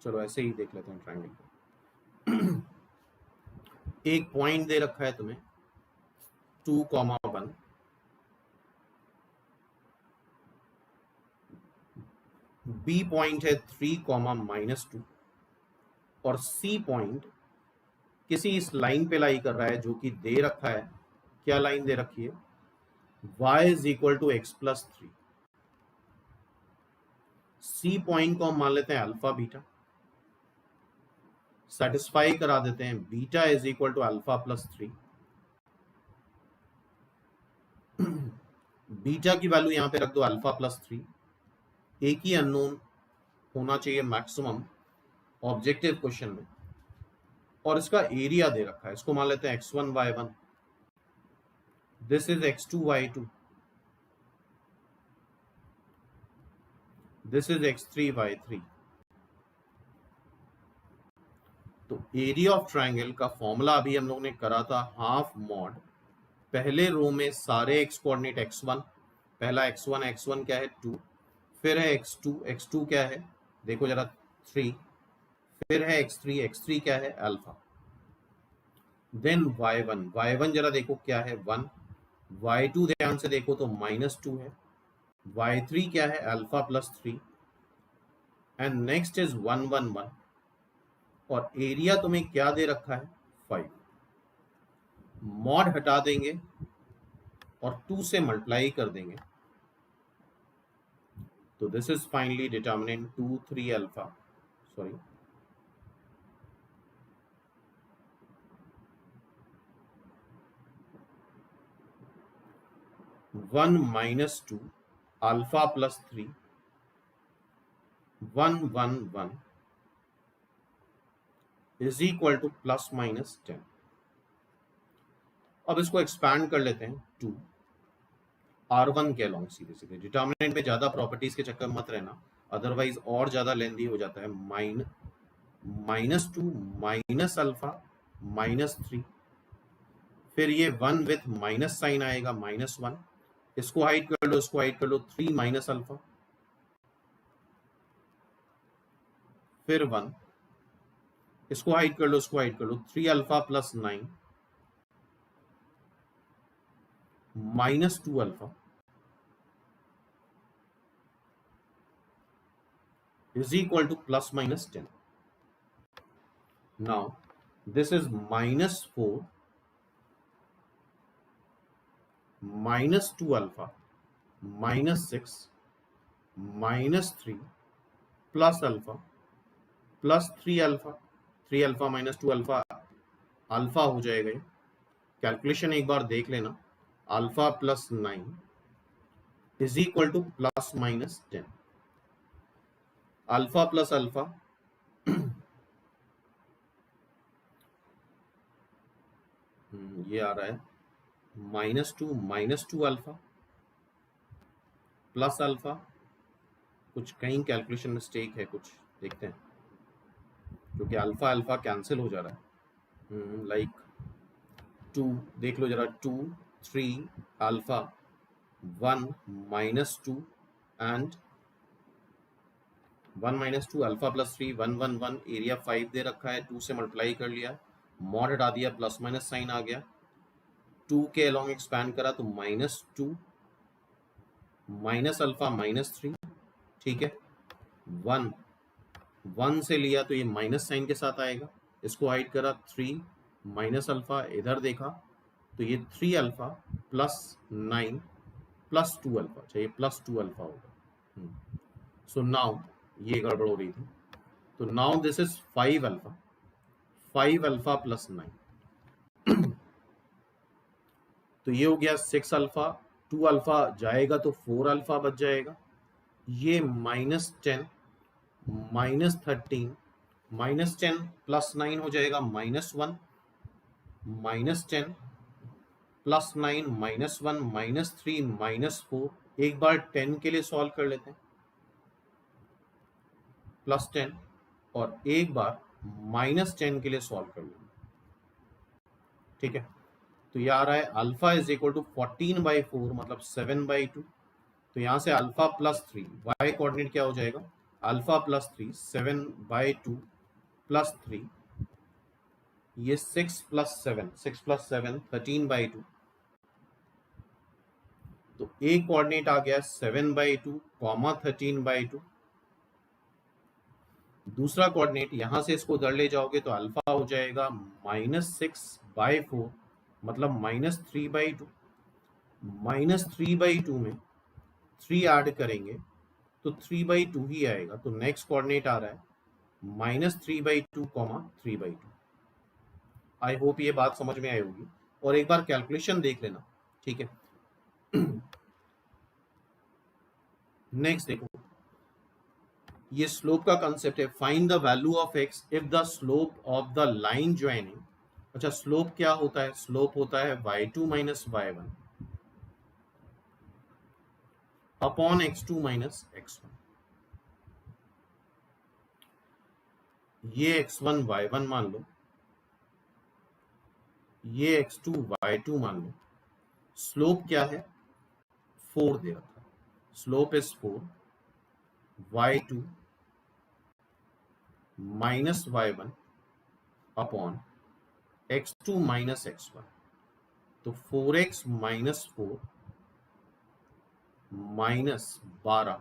चलो ऐसे ही देख लेते हैं ट्राइंगल को। एक पॉइंट दे रखा है तुम्हें 2,1, बी पॉइंट है 3,-2, और सी पॉइंट किसी इस लाइन पे लाई कर रहा है, जो कि दे रखा है, क्या लाइन दे रखी है, y is equal to x plus 3। C point को हम मान लेते हैं अल्फा बीटा, सेटिस्फाई करा देते हैं beta is equal to alpha plus 3। Beta की वैल्यू यहां पे रख दो अल्फा प्लस 3। एक ही अननोन होना चाहिए मैक्सिमम ऑब्जेक्टिव क्वेश्चन में, और इसका एरिया दे रखा है, इसको मान लेते हैं x1 y1, this is x2 y2, this is x3 y3। तो एरिया ऑफ ट्राइंगल का फॉर्मूला अभी हम लोग ने करा था, हाफ मॉड, पहले रो में सारे x कोऑर्डिनेट x1, पहला x1 क्या है 2, फिर है x2 क्या है देखो जरा 3, फिर है x3 क्या है अल्फा, देन y1 जरा देखो क्या है 1, y2 ध्यान से देखो तो -2 है, y3 क्या है alpha plus 3, and next is 1,1,1, और एरिया तुम्हें क्या दे रखा है 5। मॉड हटा देंगे और 2 से मल्टीप्लाई कर देंगे, तो this is finally determinant 2, 3 alpha, sorry 1 - 2 alpha plus 3 1,1,1 is equal to ±10। अब इसको एक्सपैंड कर लेते हैं 2 R1 के अलॉन्ग, सीधे सीधे डिटर्मिनेंट में ज्यादा प्रॉपर्टीज के चक्कर मत रहना, अदरवाइज और ज्यादा लेंदी हो जाता है। -2 माइनस अल्फा -3, फिर ये 1 विथ माइनस साइन आएगा -1, इसको हाइड कर लो, इसको हाइड कर लो, 3 माइनस अल्फा, फिर 1, इसको हाइड कर लो, इसको हाइड कर लो, 3 alpha plus 9 -2 alpha is equal to ±10. Now this is -4 -2 alpha -6 -3 plus alpha plus 3 alpha, 3 alpha -2 alpha alpha हो जाएगा, कैलकुलेशन एक बार देख लेना, alpha plus 9 is equal two plus minus 10। Alpha plus alpha ये आ रहा है minus two alpha plus alpha, कुछ कहीं कैलकुलेशन मिस्टेक है, कुछ देखते हैं क्योंकि अल्फा अल्फा कैंसिल हो जा रहा है। लाइक 2 देख लो जरा, 2 3 alpha 1 minus 2 and 1 minus 2 alpha plus 3 1 1 1, area 5 दे रखा है, 2 से मल्टीप्लाई कर लिया, मॉड हटा दिया, प्लस माइनस साइन आ गया, 2 के अलोंग एक्सपैंड करा तो माइनस 2 माइनस अल्फा माइनस 3, ठीक है। 1 1 से लिया तो ये माइनस साइन के साथ आएगा, इसको हाइड करा, 3 माइनस अल्फा, इधर देखा तो ये 3 अल्फा प्लस 9 प्लस 2 अल्फा, चाहिए प्लस 2 अल्फा होगा। सो नाउ ये गड़बड़ हो रही थी, तो now this is 5 alpha plus 9 तो ये हो गया 6 अल्फा, 2 अल्फा जाएगा तो 4 अल्फा बच जाएगा, ये माइनस 10 माइनस 13 माइनस 10 प्लस 9 हो जाएगा minus 1, minus 10 plus 9 minus 1 minus 3 minus 4, एक बार 10 के लिए सॉल्व कर लेते हैं, प्लस 10, और एक बार माइनस 10 के लिए सॉल्व कर लेंगे, ठीक है। तो ये आ रहा है अल्फा इज इक्वल टू 14/4 मतलब 7/2, तो यहां से अल्फा प्लस 3, वाई कोऑर्डिनेट क्या हो जाएगा, अल्फा प्लस 3 7/2 प्लस 3, ये 6 प्लस 7 13/2, तो एक कोऑर्डिनेट आ गया 7/2 कॉमा 13/2, दूसरा कोऑर्डिनेट यहां से इसको उधर ले जाओगे तो अल्फा हो जाएगा -6/4 मतलब -3/2, -3/2 में 3 ऐड करेंगे तो 3/2 ही आएगा, तो नेक्स्ट कोऑर्डिनेट आ रहा है -3/2 3/2। आई होप ये बात समझ में आई होगी, और एक बार कैलकुलेशन देख लेना, ठीक है। नेक्स्ट देखो, ये स्लोप का कंसेप्ट है, find the value of x if the slope of the line joining. अच्छा, स्लोप क्या होता है, स्लोप होता है y2 minus y1 upon x2 minus x1, ये x1 y1 मान लो, ये x2 y2 मान लो, स्लोप क्या है 4 दे रखा है, slope is 4 y2 minus y1 upon x2 minus x1, तो 4x माइनस 4 माइनस 12,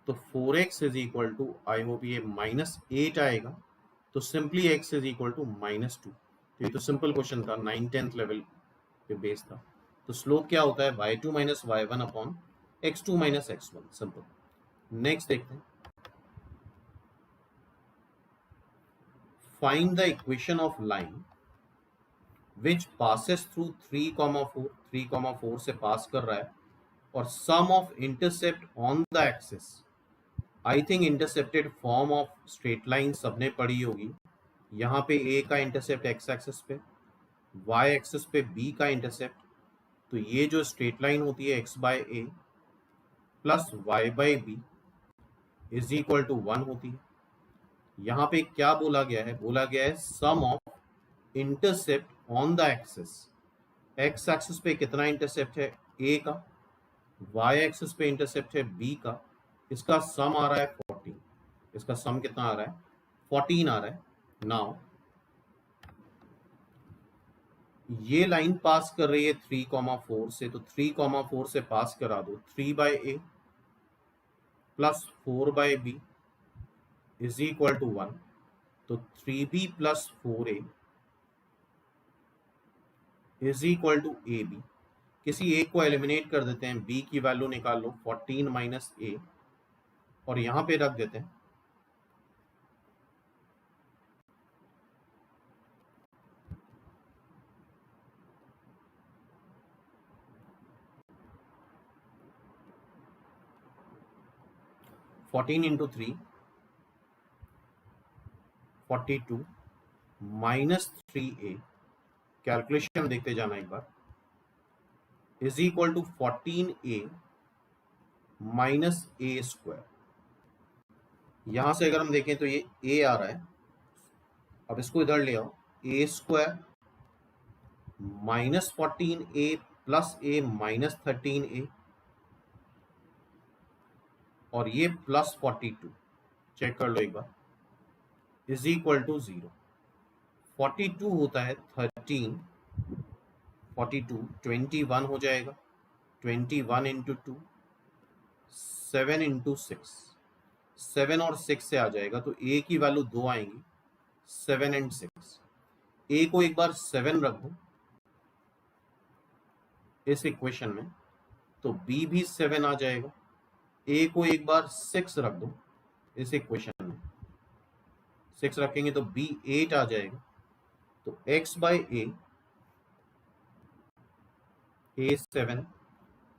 तो 4x is equal to, I hope ये -8 आएगा, तो simply x is equal to -2। तो ये तो सिंपल क्वेश्चन था, 9th लेवल पे बेस था। तो स्लोप क्या होता है y2 minus y1 upon x2 minus x1, simple. Next देखते हैं, find the equation of line which passes through 3,4, 3,4 से पास कर रहा है, और sum of intercept on the axis, I think intercepted form of straight line सबने पढ़ी होगी, यहाँ पे ए का इंटरसेप्ट एक्स एक्सिस पे, वाई एक्सिस पे बी का इंटरसेप्ट, तो ये जो स्ट्रेट लाइन होती है x by A plus y by b is equal to 1 होती है। यहाँ पे क्या बोला गया है, बोला गया है sum of intercept on the axis, x axis पे कितना इंटरसेप्ट है ए का, वाई एक्सिस पे इंटरसेप्ट है बी का, इसका सम आ रहा है 14, इसका सम कितना आ रहा है 14 आ रहा है। नाउ ये लाइन पास कर रही है 3,4 से, तो 3,4 से पास करा दो, 3/a plus 4/b is equal to 1, तो 3b plus 4a is equal to ab, किसी एक को एलिमिनेट कर देते हैं, b की वैल्यू निकाल लो 14 माइनस a, और यहां पे रख देते हैं 14 इंटू 3 42 माइनस 3a, कैलकुलेशन देखते जाना एक बार, is equal to 14a minus a square. यहां से अगर हम देखें तो ये a आ रहा है, अब इसको इधर ले आओ, a square minus 14a plus a minus 13a, और ये प्लस 42, चेक कर लो एक बार, इज इक्वल टू 0। 42 होता है 13, 42 21 हो जाएगा, 21 इंटू 2 7 इंटू 6, 7 और 6 से आ जाएगा, तो a की वैल्यू 2 आएंगी, 7 एंड 6। a को एक बार 7 रख दो इस इक्वेशन में, तो b भी 7 आ जाएगा। a को एक बार 6 रख दो इस इक्वेशन में, 6 रखेंगे तो b 8 आ जाएगा। तो x by a 7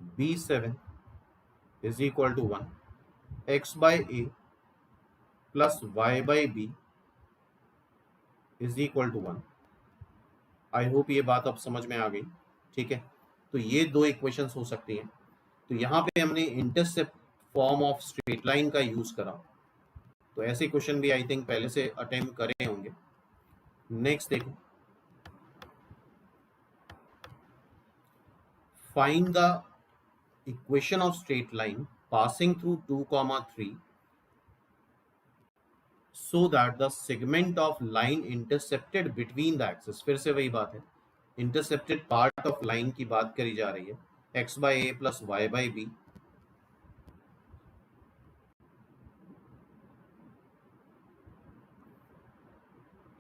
b 7 is equal to 1, x by a plus y by b is equal to 1। I hope ये बात अब समझ में आ गई, ठीक है। तो ये दो इक्वेशंस हो सकती हैं। तो यहाँ पे हमने intercept form of straight line का यूज करा, तो ऐसे क्वेश्चन भी आई थिंक पहले से अटेम्प्ट करे होंगे। नेक्स्ट देखो, find the equation of straight line passing through 2, 3 so that the segment of line intercepted between the axis, फिर से वही बात है, इंटरसेप्टेड पार्ट ऑफ लाइन की बात करी जा रही है, x by a plus y by b,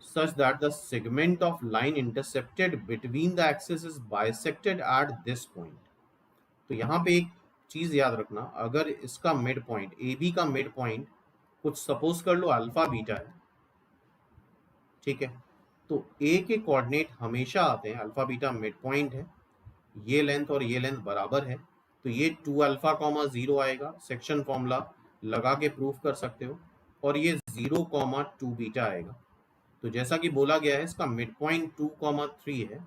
such that the segment of line intercepted between the axis is bisected at this point। तो यहाँ पे एक चीज याद रखना, अगर इसका मिड पॉइंट ए बी का मिड पॉइंट कुछ सपोज कर लो अल्फा बीटा है, ठीक है, तो ए के कोऑर्डिनेट हमेशा आते हैं, अल्फा बीटा मिड पॉइंट है, ये लेंथ और ये लेंथ बराबर है, तो ये 2 अल्फा कॉमा 0 आएगा, सेक्शन फॉर्मूला लगा के प्रूफ कर सकते हो, और ये 0 कॉमा 2 बीटा आएगा। तो जैसा कि बोला गया है इसका मिड पॉइंट 2, 3 है,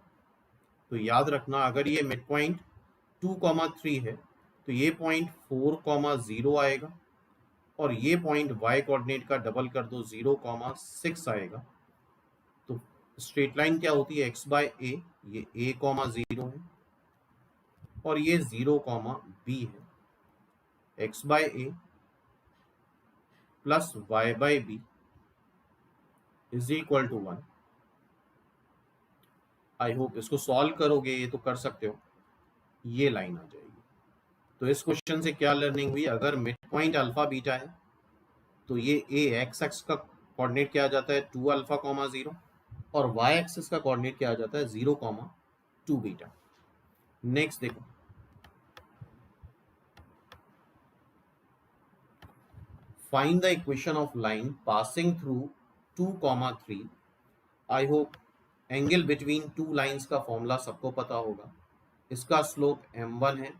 तो याद रखना अगर ये मिड पॉइंट 2, 3 है तो ये पॉइंट 4, 0 आएगा, और ये पॉइंट y कोऑर्डिनेट का डबल कर दो 0, 6 आएगा। तो स्ट्रेट लाइन क्या होती है, x बाय a, ये a, 0 है, और ये 0, b है, x by a plus y by b is equal to 1। I hope इसको सॉल्व करोगे, ये तो कर सकते हो, ये लाइन आ जाएगी। तो इस क्वेश्चन से क्या लर्निंग हुई, अगर मिड पॉइंट अल्फा बीटा है तो ये a एक्स एक्स का कोऑर्डिनेट क्या आ जाता है 2 अल्फा, 0, और y एक्सिस का कोऑर्डिनेट क्या आ जाता है 0, 2 बीटा। नेक्स्ट देखो, find the equation of line passing through 2, 3। I hope angle between two lines का फॉर्मूला सबको पता होगा, इसका स्लोप m1 है,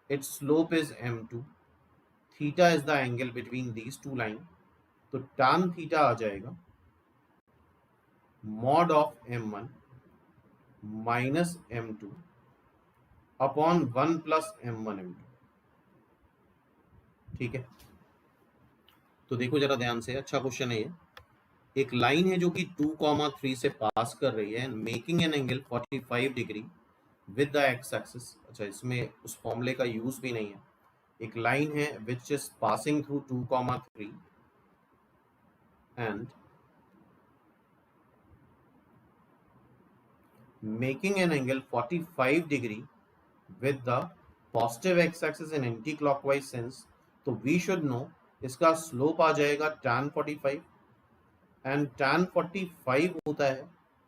it's slope is m2, theta is the angle between these two line, तो tan थीटा आ जाएगा mod of m1 minus m2 upon 1 plus m1 m2, ठीक है। तो देखो जरा ध्यान से, अच्छा क्वेश्चन है ये। एक लाइन है जो कि 2, 3 से पास कर रही है, making an angle 45 degree with the x axis. अच्छा, इसमें उस फॉर्मूले का यूज भी नहीं है। एक लाइन है which is passing through 2, 3 and making an angle 45 degree with the positive x axis in anti clockwise sense. तो वी शुड नो इसका स्लोप आ जाएगा tan 45, एंड tan 45 होता है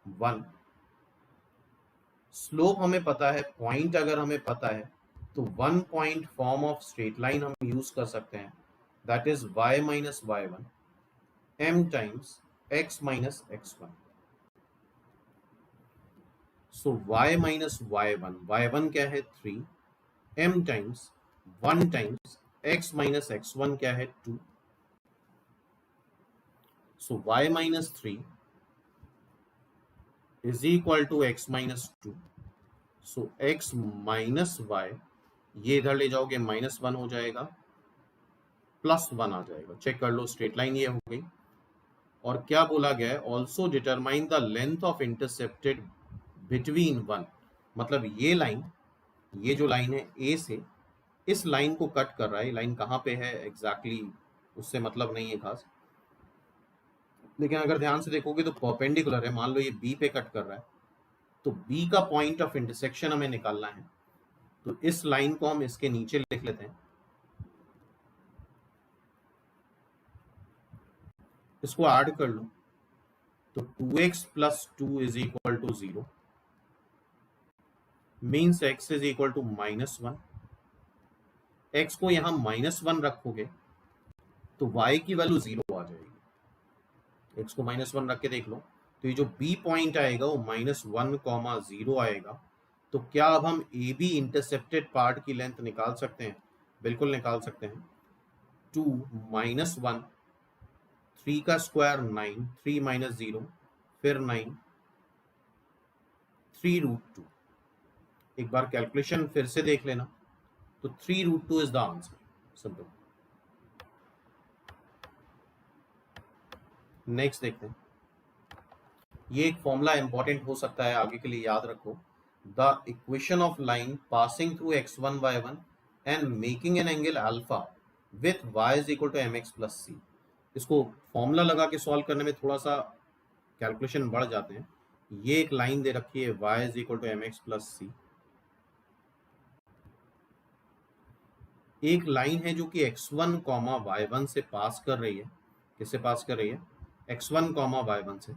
1। स्लोप हमें पता है, पॉइंट अगर हमें पता है तो 1 point form of straight line हम यूज कर सकते हैं, that is y minus y1 m times x minus x1। So y minus y1 क्या है 3, m times 1 times x minus x1 क्या है 2, so y minus 3 is equal to x minus 2. So x minus y, ये इधर ले जाओगे -1 हो जाएगा, +1 आ जाएगा. चेक कर लो, स्ट्रेट लाइन ये हो गई. और क्या बोला गया है, also determine the length of intercepted between 1. मतलब ये लाइन, ये जो लाइन है ए से इस लाइन को कट कर रहा है. लाइन कहाँ पे है एग्जैक्टली उससे मतलब नहीं है खास, लेकिन अगर ध्यान से देखोगे तो परपेंडिकुलर है. मान लो ये बी पे कट कर रहा है, तो बी का पॉइंट ऑफ इंटरसेक्शन हमें निकालना है. तो इस लाइन को हम इसके नीचे लिख लेते हैं, इसको ऐड कर लो. तो 2x plus 2 is equal to 0 means x is equal to -1. x को यहां -1 रखोगे तो y की वैल्यू 0 आ जाएगी. x को -1 रख के देख लो, तो ये जो b पॉइंट आएगा वो -1, 0 आएगा. तो क्या अब हम ए बी इंटरसेप्टेड पार्ट की लेंथ निकाल सकते हैं? बिल्कुल निकाल सकते हैं. 2 -1, 3 का स्क्वायर 9, 3 - 0 फिर 9, 3√2. एक बार कैलकुलेशन फिर से देख लेना. तो 3√2 is the answer. Simple. Next देखते हैं. ये एक फॉर्मूला इंपॉर्टेंट हो सकता है, आगे के लिए याद रखो. The equation of line passing through x1 y1 and making an angle alpha with y is equal to mx plus c. इसको फॉर्मूला लगा के सॉल्व करने में थोड़ा सा कैलकुलेशन बढ़ जाते हैं. ये एक लाइन दे रखी है y is equal to mx plus c. एक लाइन है जो कि x1 y1 से पास कर रही है. किससे पास कर रही है? x1 y1 से.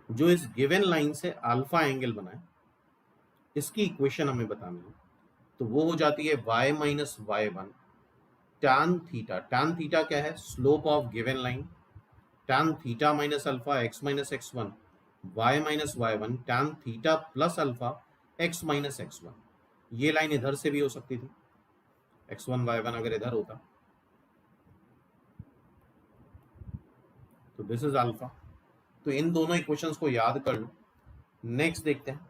जो इस गिवन लाइन से अल्फा एंगल बनाए, इसकी इक्वेशन हमें बतानी है. तो वो हो जाती है y minus y1 tan theta. tan theta क्या है? Slope of given line. tan theta minus alpha x minus x1, y minus y1 tan theta plus alpha x minus x1. ये लाइन इधर से भी हो सकती थी, x1 y1 अगर इधर होता. तो दिस इज अल्फा. तो इन दोनों इक्वेशंस को याद कर लो. नेक्स्ट देखते हैं.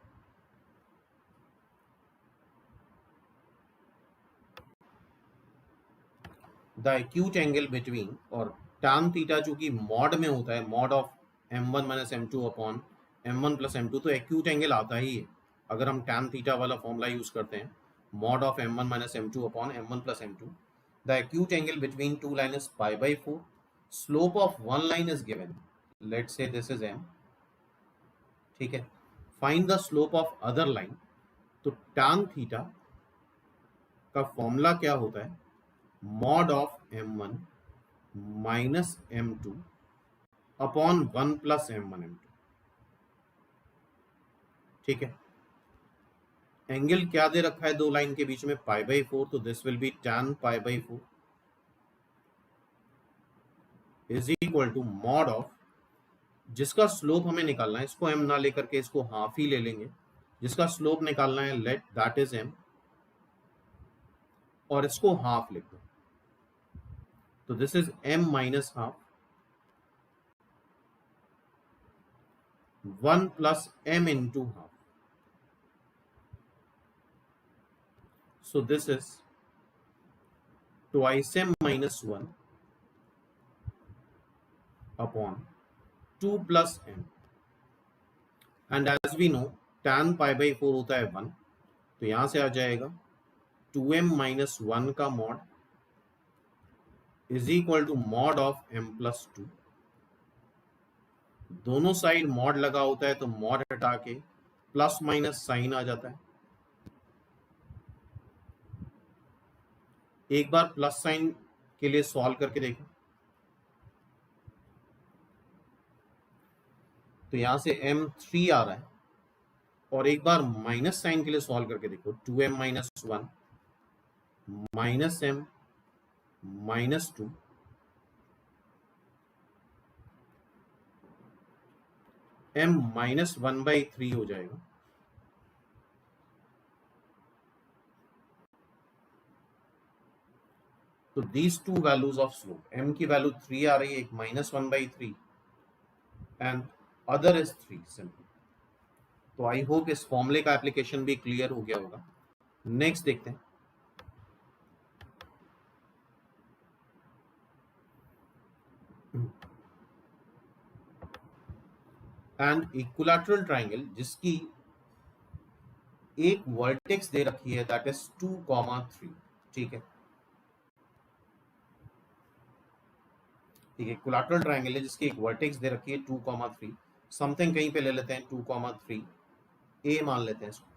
द एक्यूट एंगल बिटवीन, और tan थीटा जो कि मॉड में होता है, mod of m1 minus m2 upon m1 plus m2, तो एक्यूट एंगल आता ही है अगर हम tan थीटा वाला फॉर्मूला यूज करते हैं. Mod of m1 minus m2 upon m1 plus m2. The acute angle between two line is π/4. Slope of one line is given, let's say this is m. ठीक है. Find the slope of other line. तो tan theta का formula क्या होता है? Mod of m1 minus m2 upon 1 plus m1 m2. ठीक है. Angle क्या दे रखा है दो लाइन के बीच में? π/4. तो this will be tan π/4 is equal to mod of, जिसका स्लोप हमें निकालना है, इसको m ना लेकर के इसको हाफ ही ले लेंगे. जिसका स्लोप निकालना है, लेट दैट इज m, और इसको हाफ लिख दो. तो this is m minus half 1 plus m into half. So this is twice m minus 1 upon 2 plus m. And as we know, tan π/4 होता है 1, तो यहां से आ जाएगा 2m minus 1 का mod is equal to mod of m plus 2. दोनों side mod लगा होता है तो मॉड हटा के प्लस माइनस साइन आ जाता है. एक बार प्लस साइन के लिए सॉल्व करके देखो. तो यहां से m3 आ रहा है, और एक बार माइनस साइन के लिए सॉल्व करके देखो. 2m minus 1 minus m minus 2 m minus 1/3 हो जाएगा. तो these two values of slope, m की वैल्यू 3 आ रही है, एक -1/3 एंड अदर इज 3 सिंपल। तो आई होप इस फॉर्मूले का एप्लीकेशन भी क्लियर हो गया होगा। नेक्स्ट देखते हैं। एंड इक्विलैटरल ट्राइंगल जिसकी एक वर्टेक्स दे रखी है दैट इज 2,3। ठीक है, ठीक है, इक्विलैटरल ट्राइंगल है जिसकी एक वर्टेक्स दे रखी है 2,3, समथिंग कहीं पे ले लेते हैं 2,3 ए मान लेते हैं इसको,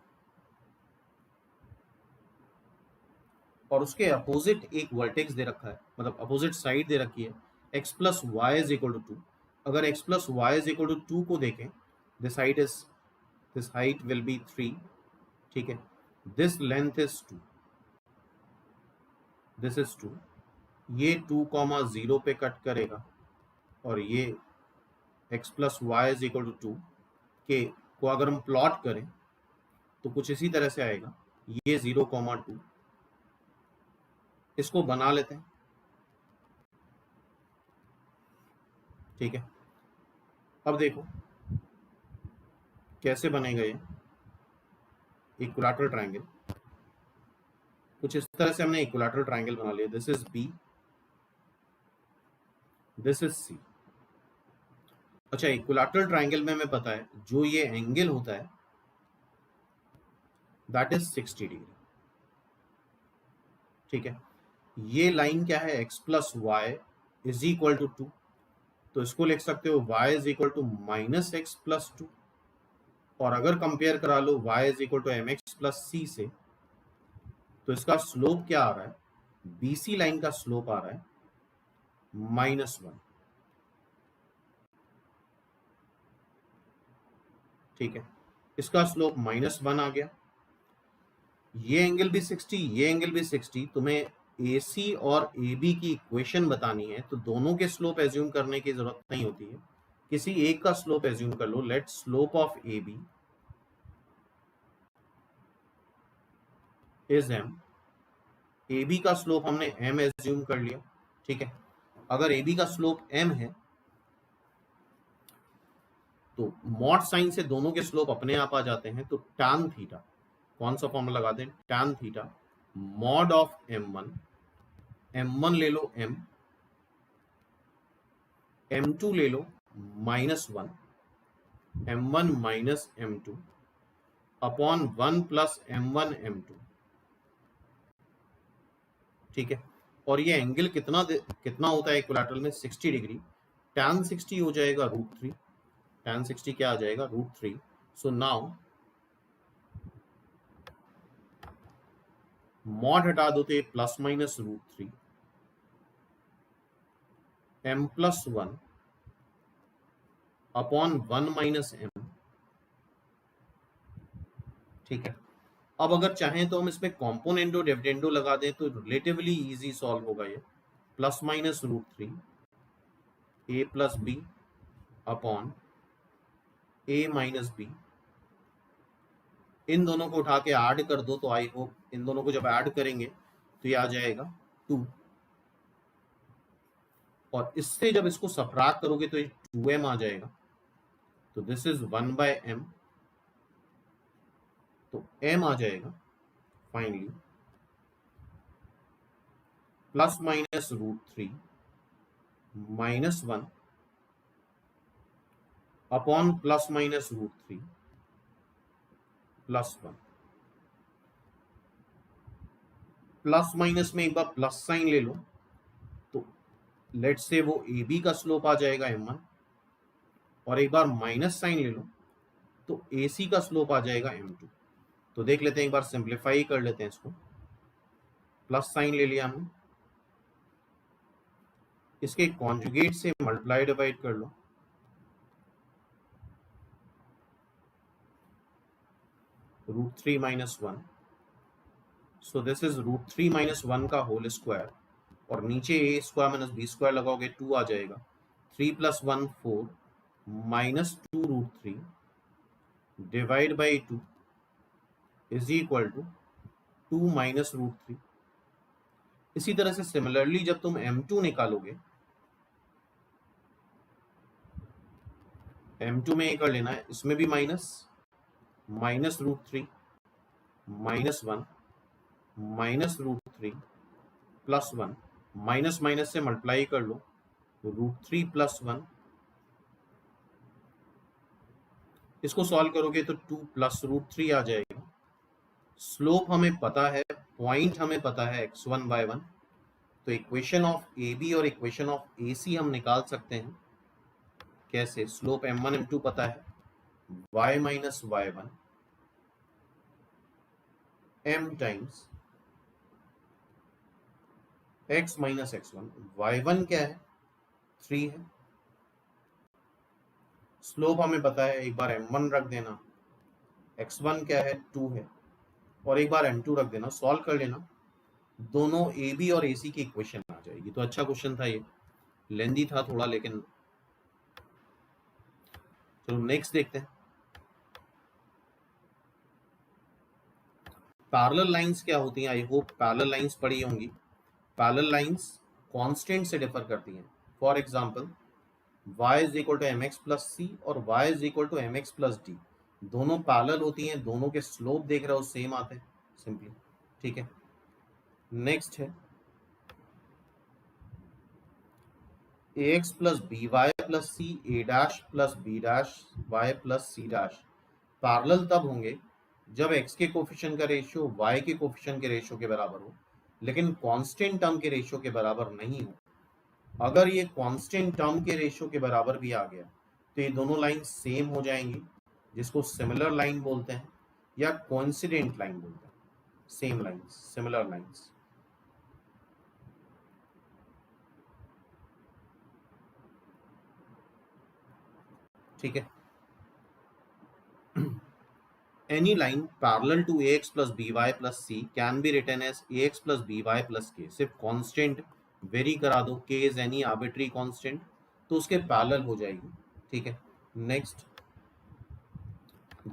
और उसके अपोजिट एक वर्टेक्स दे रखा है, मतलब अपोजिट साइड दे रखी है x plus y is equal to 2। अगर x plus y is equal to 2 को देखें, दिस हाइट विल बी 3। ठीक है, this length is 2, this is 2, ये 2,0 पे कट करेगा, और ये x plus y is equal to 2 के को अगर हम प्लॉट करें तो कुछ इसी तरह से आएगा, ये 0,2। इसको बना लेते हैं। ठीक है, अब देखो कैसे बनेगा ये इक्विलैटरल ट्रायंगल। कुछ इस तरह से हमने इक्विलैटरल ट्रायंगल बना लिया, this is B, this is C. अच्छा, इक्विलैटरल ट्रायंगल में हमें पता है जो ये एंगल होता है दैट इज 60 डिग्री। ठीक है, ये लाइन क्या है, x plus y is equal to 2, तो इसको लिख सकते हो y is equal to minus x plus 2, और अगर कंपेयर करा लो y is equal to m x plus c से, तो इसका स्लोप क्या आ रहा है, BC लाइन का स्लोप आ रहा है -1। ठीक है, इसका स्लोप -1 आ गया। ये एंगल भी 60, ये एंगल भी 60। तुम्हें AC और AB की इक्वेशन बतानी है तो दोनों के स्लोप एज्यूम करने की जरूरत नहीं होती है, किसी एक का स्लोप एज्यूम कर लो। Let slope of AB is m, AB का स्लोप हमने m एज्यूम कर लिया। ठीक है, अगर AB का स्लोप m है तो मॉड साइन से दोनों के स्लोप अपने आप आ जाते हैं, तो tan थीटा, कौन सा फॉर्मूला लगा दें, tan theta mod of m1, m1 ले लो m, m2 ले लो -1, m1 minus m2 upon 1 plus m1 m2। ठीक है, और ये एंगल कितना होता है इक्विलैटरल में, 60 डिग्री। tan 60 हो जाएगा √3, tan 60 क्या आ जाएगा, √3। सो नाउ मॉड हटा दो तो ये plus minus √3 m plus 1 upon 1 minus m। ठीक है, अब अगर चाहें तो हम इसमें कॉम्पोनेंडो डिविडेंडो लगा दें तो रिलेटिवली इजी सॉल्व होगा ये, plus minus √3 a plus B upon a minus B. इन दोनों को उठा के ऐड कर दो, तो आई होप इन दोनों को जब ऐड करेंगे तो ये आ जाएगा 2, और इससे जब इसको सब्ट्रैक्ट करोगे तो ये 2m आ जाएगा, तो दिस इज 1/m, तो m आ जाएगा finally plus minus √3 -1 upon plus minus √3 +1। Plus minus में एक बार प्लस साइन ले लो, तो लेट से वो AB का स्लोप आ जाएगा m1, और एक बार माइनस साइन ले लो तो AC का स्लोप आ जाएगा m2। तो देख लेते हैं, एक बार सिंप्लीफाई कर लेते हैं इसको। प्लस साइन ले लिया हमने, इसके कॉन्जुगेट से मल्टीप्लाई डिवाइड कर लो, √3 - 1, सो दिस इज √3 - 1 का होल स्क्वायर, और नीचे a square minus b square लगाओगे 2 आ जाएगा, 3 + 1 4 -2 √3 divide by 2 is equal to 2 - √3। इसी तरह से सिमिलरली जब तुम m2 निकालोगे, m2 में ये कर लेना है, इसमें भी -√3 -1 -√3 +1 माइनस माइनस से मल्टीप्लाई कर लो, √3 +1, इसको सॉल्व करोगे तो 2 + √3 आ जाएगा। स्लोप हमें पता है, पॉइंट हमें पता है x1 y1, तो इक्वेशन ऑफ AB और इक्वेशन ऑफ AC हम निकाल सकते हैं। कैसे? स्लोप m1 m2 पता है, y - y1 m times x - x1, y1 क्या है? 3 है। स्लोप हमें पता है, एक बार m1 रख देना, x1 क्या है? 2 है, और एक बार m2 रख देना, सॉल्व कर लेना, दोनों AB और AC की इक्वेशन आ जाएगी। तो अच्छा क्वेश्चन था, ये लेंदी था थोड़ा, लेकिन चलो नेक्स्ट देखते हैं। पैरेलल लाइंस क्या होती हैं? आई होप पैरेलल लाइंस पढ़ी होंगी। पैरेलल लाइंस कांस्टेंट से डिफर करती हैं। For example y = mx + c और y = mx + d, दोनों पैरेलल होती हैं, दोनों के स्लोप देख रहे हो सेम आते हैं सिंपली। ठीक है, नेक्स्ट है ax + by + c a' + b' y + c'। Parallel तब होंगे जब x के कोफिशिएंट का रेशियो y के कोफिशिएंट के रेशियो के बराबर हो, लेकिन कांस्टेंट टर्म के रेशियो के बराबर नहीं हो। अगर ये कांस्टेंट टर्म के रेशियो के बराबर भी आ गया तो ये दोनों लाइन सेम हो जाएंगी, जिसको सिमिलर लाइन बोलते हैं या कोइंसिडेंट लाइन बोलते हैं। Same lines, similar lines. ठीक है, any line parallel to ax plus by plus c can be written as ax plus by plus k। सिर्फ कांस्टेंट वेरी करा दो, k is any arbitrary constant, तो उसके parallel हो जाएगी। ठीक है, next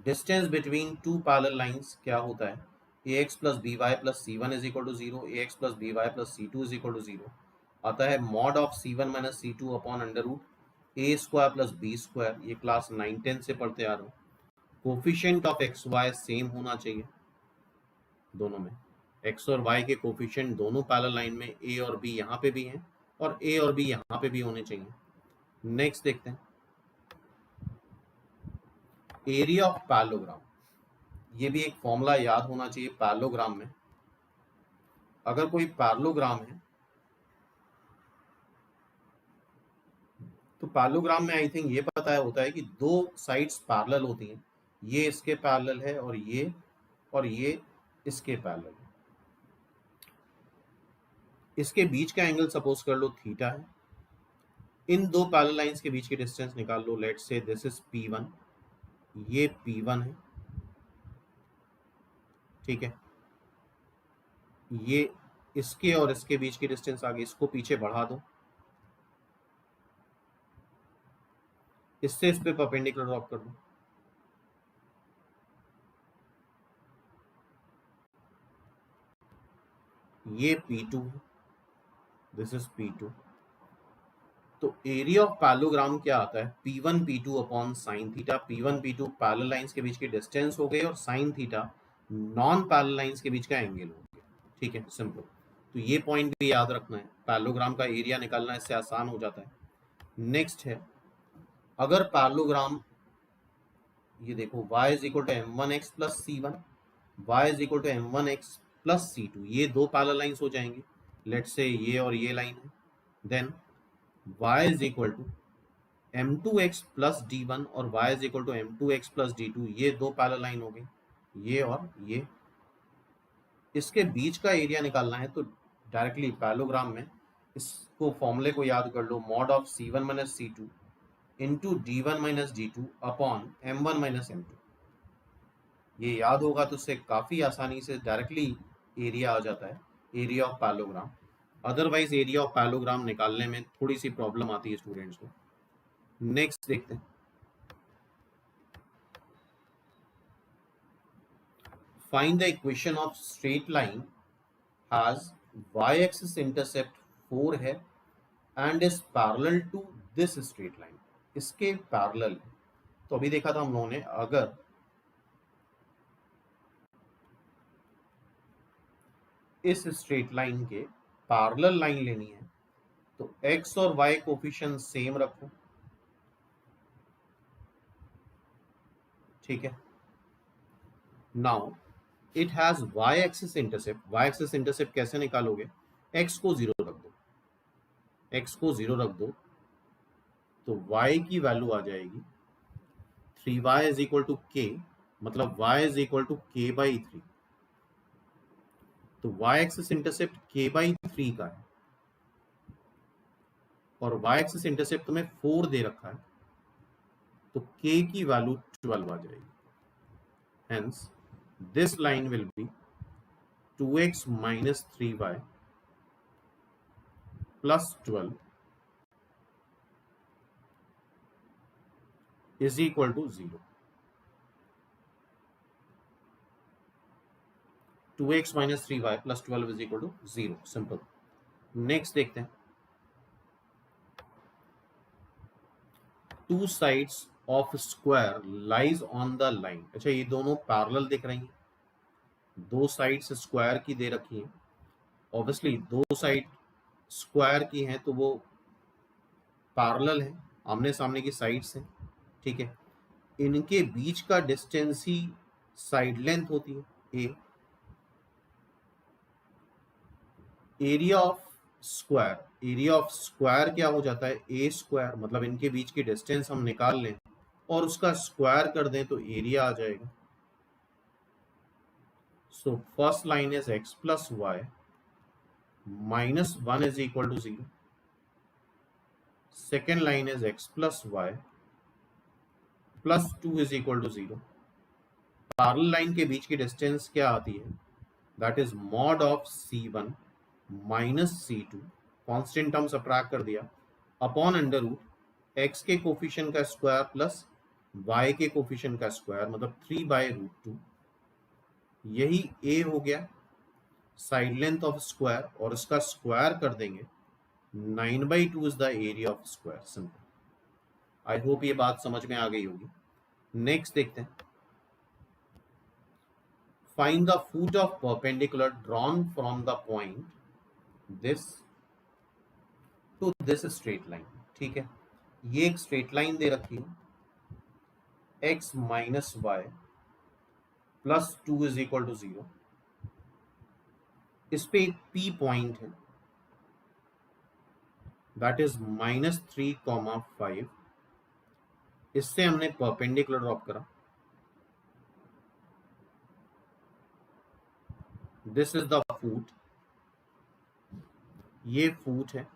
distance between two parallel lines क्या होता है? ax plus by plus c1 is equal to 0, ax plus by plus c2 is equal to 0। आता है mod of c1 minus c2 upon under root a square plus b square। ये class 9-10 से पढ़ते आ रहे हो। Coefficient of x y same होना चाहिए दोनों में। एक्स और वाई के कोफिशिएंट दोनों पैरेलल लाइन में, ए और बी यहाँ पे भी हैं और ए और बी यहाँ पे भी होने चाहिए। नेक्स्ट देखते हैं एरिया ऑफ पैरेललोग्राम। ये भी एक फॉर्मूला याद होना चाहिए पैरेललोग्राम में। अगर कोई पैरेललोग्राम है तो पैरेललोग्राम में आई थिंक ये पता है होता है कि दो साइड्स पैरेलल होती हैं, ये इसके पैरेलल है और ये इसके पैरेलल है। इसके बीच का एंगल सपोज कर लो थीटा है। इन दो पैरेलल लाइंस के बीच की डिस्टेंस निकाल लो, let's say this is P1, ये P1 है। ठीक है, ये इसके और इसके बीच की डिस्टेंस आ गई, इसको पीछे बढ़ा दो, इससे इस पे परपेंडिकुलर ड्रॉप कर दो, ये P2 है, दिस इज P2। तो एरिया ऑफ पैरेललोग्राम क्या आता है? P1 P2 upon sine theta. P1 P2 parallel lines के बीच की डिस्टेंस हो गई और sine theta non parallel lines के बीच का एंगल हो गया। ठीक है, सिंपल। तो ये पॉइंट भी याद रखना है, पैरेललोग्राम का एरिया निकालना इससे आसान हो जाता है। नेक्स्ट है, अगर पैरेललोग्राम ये देखो y = m1x + c1, y = m1x + c2, ये दो पैरेलल लाइंस हो जाएंगे। लेट्स से ये और ये लाइन है। देन y = m2x + d1 और y = m2x + d2, ये दो पैरेलल लाइन हो गई, ये और ये। इसके बीच का एरिया निकालना है तो डायरेक्टली पैरेललोग्राम में इसको फॉर्मूले को याद कर लो, mod of c1 - c2 into d1 - d2 upon m1 - m2। ये याद होगा तो उससे काफ़ी आसानी से डायरेक्टली एरिया आ जाता है, area of parallelogram. Otherwise area of parallelogram निकालने में थोड़ी सी प्रॉब्लम आती है स्टूडेंट्स को। नेक्स्ट देखते हैं, find the equation of straight line has y axis intercept 4 है and is parallel to this straight line, इसके पैरेलल। तो अभी देखा था हम लोगों ने, अगर इस स्ट्रेट लाइन के पैरेलल लाइन लेनी है तो x और y कोफिशिएंट सेम रखो, ठीक है। Now it has y axis intercept, y axis intercept कैसे निकालोगे, x को 0 रख दो, x को 0 रख दो तो y की वैल्यू आ जाएगी 3y is equal to k, मतलब y is equal to k by 3। तो y axis intercept k by 3 का है और y एक्सिस इंटरसेप्ट तुम्हें 4 दे रखा है, तो k की वैल्यू 12 आ जाएगी। Hence this line will be 2x minus 3y plus 12 is equal to 0। 2x minus 3y plus 12 is equal to 0, simple. Next देखते हैं, two sides of square lies on the line. अच्छा, ये दोनों parallel दिख रही हैं, दो साइड्स स्क्वायर की दे रखी हैं, ऑब्वियसली दो साइड स्क्वायर की हैं तो वो पैरेलल है, आमने सामने की साइड्स हैं, ठीक है। इनके बीच का डिस्टेंस ही साइड लेंथ होती है A. Area of square, area of square क्या हो जाता है, ए स्क्वायर, मतलब इनके बीच की डिस्टेंस हम निकाल लें और उसका स्क्वायर कर दें तो एरिया आ जाएगा। So first line is x plus y minus 1 is equal to 0। Second line is x plus y plus 2 is equal to 0। Parallel line के बीच की डिस्टेंस क्या आती है, that is mod of c1 minus c2, constant term subtract कर दिया, upon under root x के coefficient का स्क्वायर प्लस y के कोफिशिएंट का स्क्वायर, मतलब 3 बाय रूट 2। यही a हो गया साइड लेंथ ऑफ स्क्वायर और इसका स्क्वायर कर देंगे, 9/2 is the area of square, simple. I hope ये बात समझ में आ गई होगी। नेक्स्ट देखते हैं, find the foot of perpendicular drawn from the point this to this straight line, ठीक है। ये एक स्ट्रेट लाइन दे रखी है, x minus y plus 2 is equal to 0। इस पे एक p पॉइंट है, दैट इज -3,5। इससे हमने परपेंडिकुलर ड्रॉप करा, दिस इज द फूट, ये फूट है।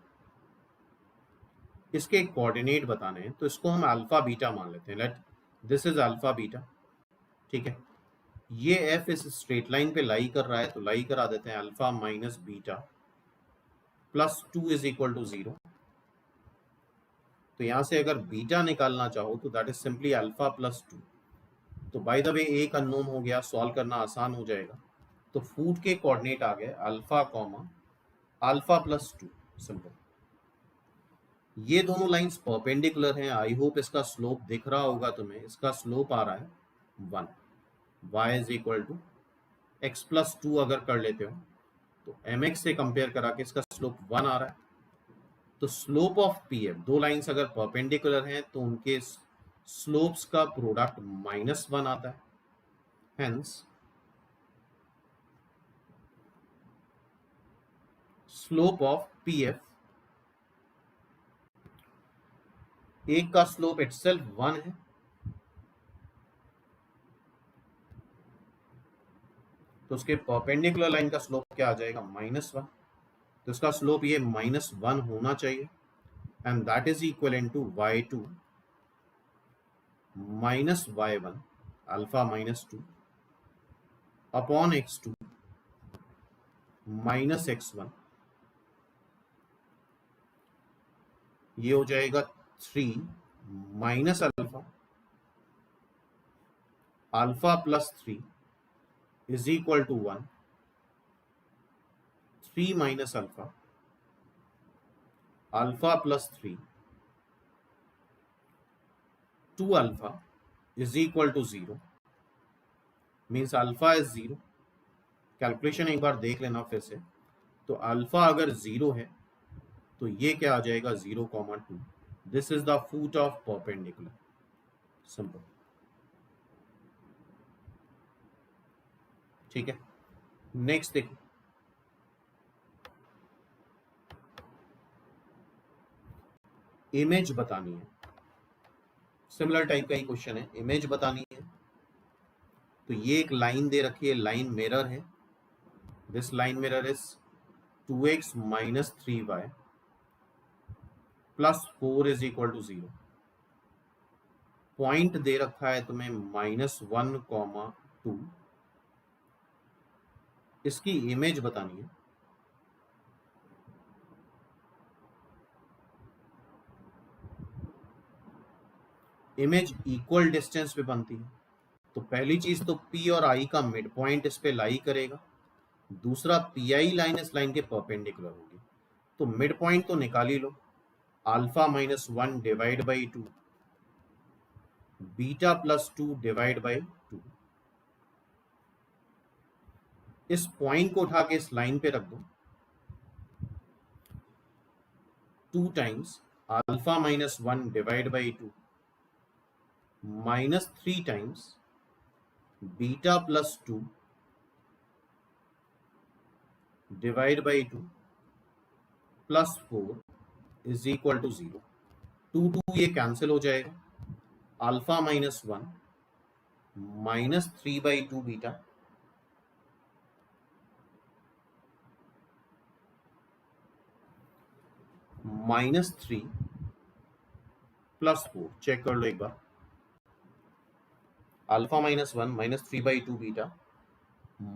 इसके कोऑर्डिनेट बताने हैं तो इसको हम अल्फा बीटा मान लेते हैं, let this is alpha beta, ठीक है। ये f इस स्ट्रेट लाइन पे लाई कर रहा है तो लाई करा देते हैं alpha minus beta plus 2 is equal to 0। तो यहां से अगर बीटा निकालना चाहो तो that is simply alpha plus 2। तो बाय द वे एक अननोन हो गया, सॉल्व करना आसान हो जाएगा। तो फूट के कोऑर्डिनेट आ गए alpha comma alpha plus 2, simple. ये दोनों लाइंस परपेंडिकुलर हैं, आई होप इसका स्लोप दिख रहा होगा तुम्हें, इसका स्लोप आ रहा है 1। y is equal to x plus 2 अगर कर लेते हो तो mx से कंपेयर करा के इसका स्लोप 1 आ रहा है। तो स्लोप ऑफ pf, दो लाइंस अगर परपेंडिकुलर हैं तो उनके स्लोप्स का प्रोडक्ट -1 आता है। हेंस स्लोप ऑफ pf, एक का स्लोप इटसेल्फ 1 है, तो उसके परपेंडिकुलर लाइन का स्लोप क्या आ जाएगा, -1। तो इसका स्लोप ये -1 होना चाहिए, and that is equal to y2 minus y1 alpha minus 2 upon x2 minus x1। ये हो जाएगा 3 minus alpha, alpha plus 3 is equal to 1। 3 minus alpha, alpha plus 3, 2 alpha is equal to 0, means alpha is 0। Calculation एक बार देख लेना फिर से। तो अल्फा अगर 0 है तो ये क्या आ जाएगा 0,2। This is the foot of perpendicular. Simple, ठीक है। नेक्स्ट देखो, इमेज बतानी है। सिमिलर टाइप का ही क्वेश्चन है, इमेज बतानी है। तो ये एक लाइन दे रखी है, लाइन मिरर है। This line mirror is 2x minus 3y plus 4 is equal to 0। Point दे रखा है तुम्हें -1,2। इसकी इमेज बतानी है। इमेज इक्वल डिस्टेंस पे बनती है। तो पहली चीज तो P और I का मिड पॉइंट इस पे लाई करेगा। दूसरा PI लाइन इस लाइन के परपेंडिकुलर होगी। तो मिड पॉइंट तो निकाल ही लो, alpha minus 1 divide by 2, beta plus 2 divide by 2। इस पॉइंट को उठा के इस लाइन पे रख दो। 2 times alpha minus 1 divide by 2 minus 3 times beta plus 2 divide by 2 plus 4 is equal to 0। 2 ये कैंसिल हो जाएगा। Alpha minus 1 minus 3/2 beta -3 plus 4। Check कर लो एक बार। Alpha minus 1 minus 3/2 beta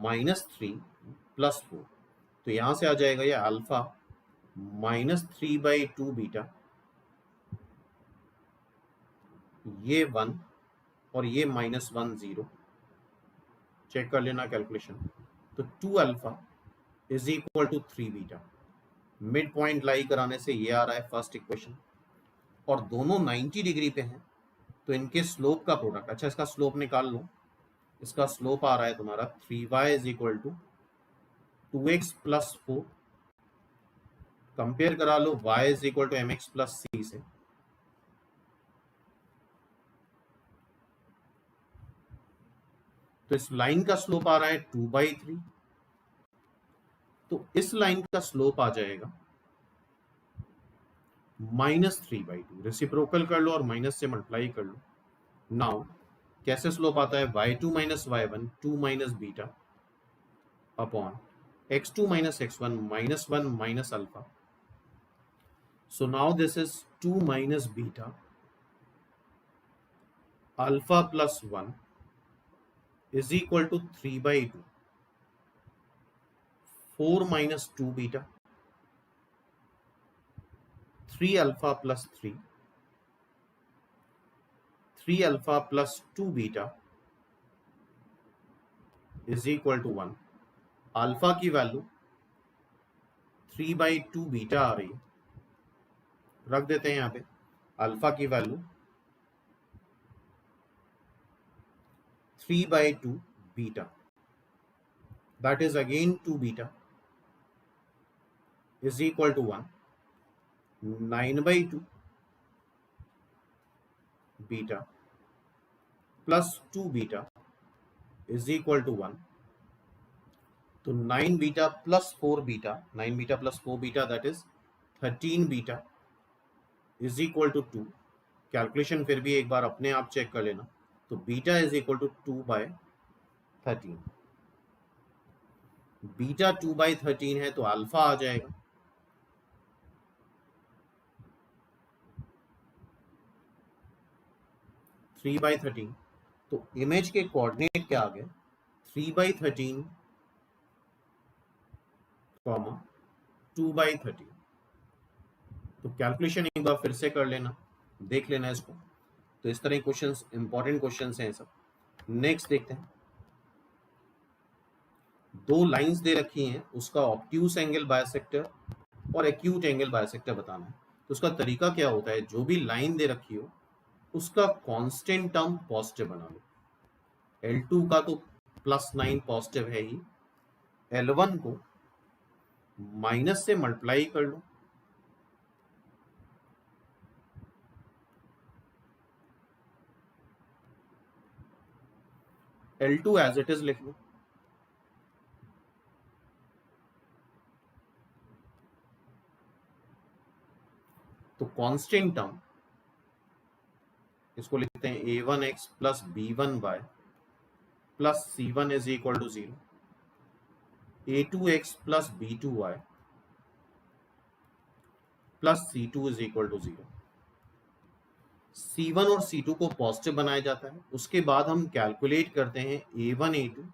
-3 plus 4। तो यहां से आ जाएगा ये अल्फा -3/2 बीटा, ये 1 और ये -1 0। चेक कर लेना कैलकुलेशन। तो 2 alpha is equal to 3 beta. Mid point lie कराने से ये आ रहा है फर्स्ट इक्वेशन। और दोनों 90 डिग्री पे हैं, तो इनके स्लोप का प्रोडक्ट। अच्छा, इसका स्लोप निकाल लो। इसका स्लोप आ रहा है तुम्हारा 3y is equal to 2x plus 4। Compare करा लो y is equal to mx plus c से। तो इस लाइन का स्लोप आ रहा है 2/3। तो इस लाइन का स्लोप आ जाएगा -3/2। रेसिप्रोकल कर लो और माइनस से मल्टीप्लाई कर लो। नाउ कैसे स्लोप आता है? y2 minus y1 2 minus beta upon x2 minus x1 -1 minus alpha. So now this is 2 minus beta alpha plus 1 is equal to 3/2, 4 minus 2 beta, 3 alpha plus 3, 3 alpha plus 2 beta is equal to 1। Alpha की value 3/2 beta आ रही है, रख देते हैं यहाँ पे। Alpha की value 3/2 beta, that is again 2 beta is equal to 1। 9/2 beta plus 2 beta is equal to 1। तो 9 beta plus 4 beta, 9 beta plus 4 beta that is 13 beta is equal to 2। Calculation फिर भी एक बार अपने आप चेक कर लेना। तो beta is equal to 2/13। Beta 2/13 है तो अल्फा आ जाएगा 3/13। तो इमेज के कोऑर्डिनेट क्या आ गए? 3/13 2/13। तो कैलकुलेशन एक बार फिर से कर लेना, देख लेना इसको। तो इस तरह क्वेश्चंस, इंपॉर्टेंट क्वेश्चंस हैं सब। नेक्स्ट देखते हैं, दो लाइंस दे रखी हैं, उसका ऑब्ट्यूस एंगल बाइसेक्टर और एक्यूट एंगल बाइसेक्टर बताना है। तो उसका तरीका क्या होता है, जो भी लाइन दे रखी हो उसका कांस्टेंट टर्म पॉजिटिव बना लो। L2 का तो +9 पॉजिटिव है ही, L1 को माइनस से मल्टीप्लाई कर लो, L2 एज इट इज लिख लो। तो कांस्टेंट टर्म इसको लिखते हैं a1x plus b1y plus c1 is equal to 0, a2x plus b2y plus c2 is equal to 0। c1 और c2 को पॉजिटिव बनाया जाता है, उसके बाद हम कैलकुलेट करते हैं a1 a2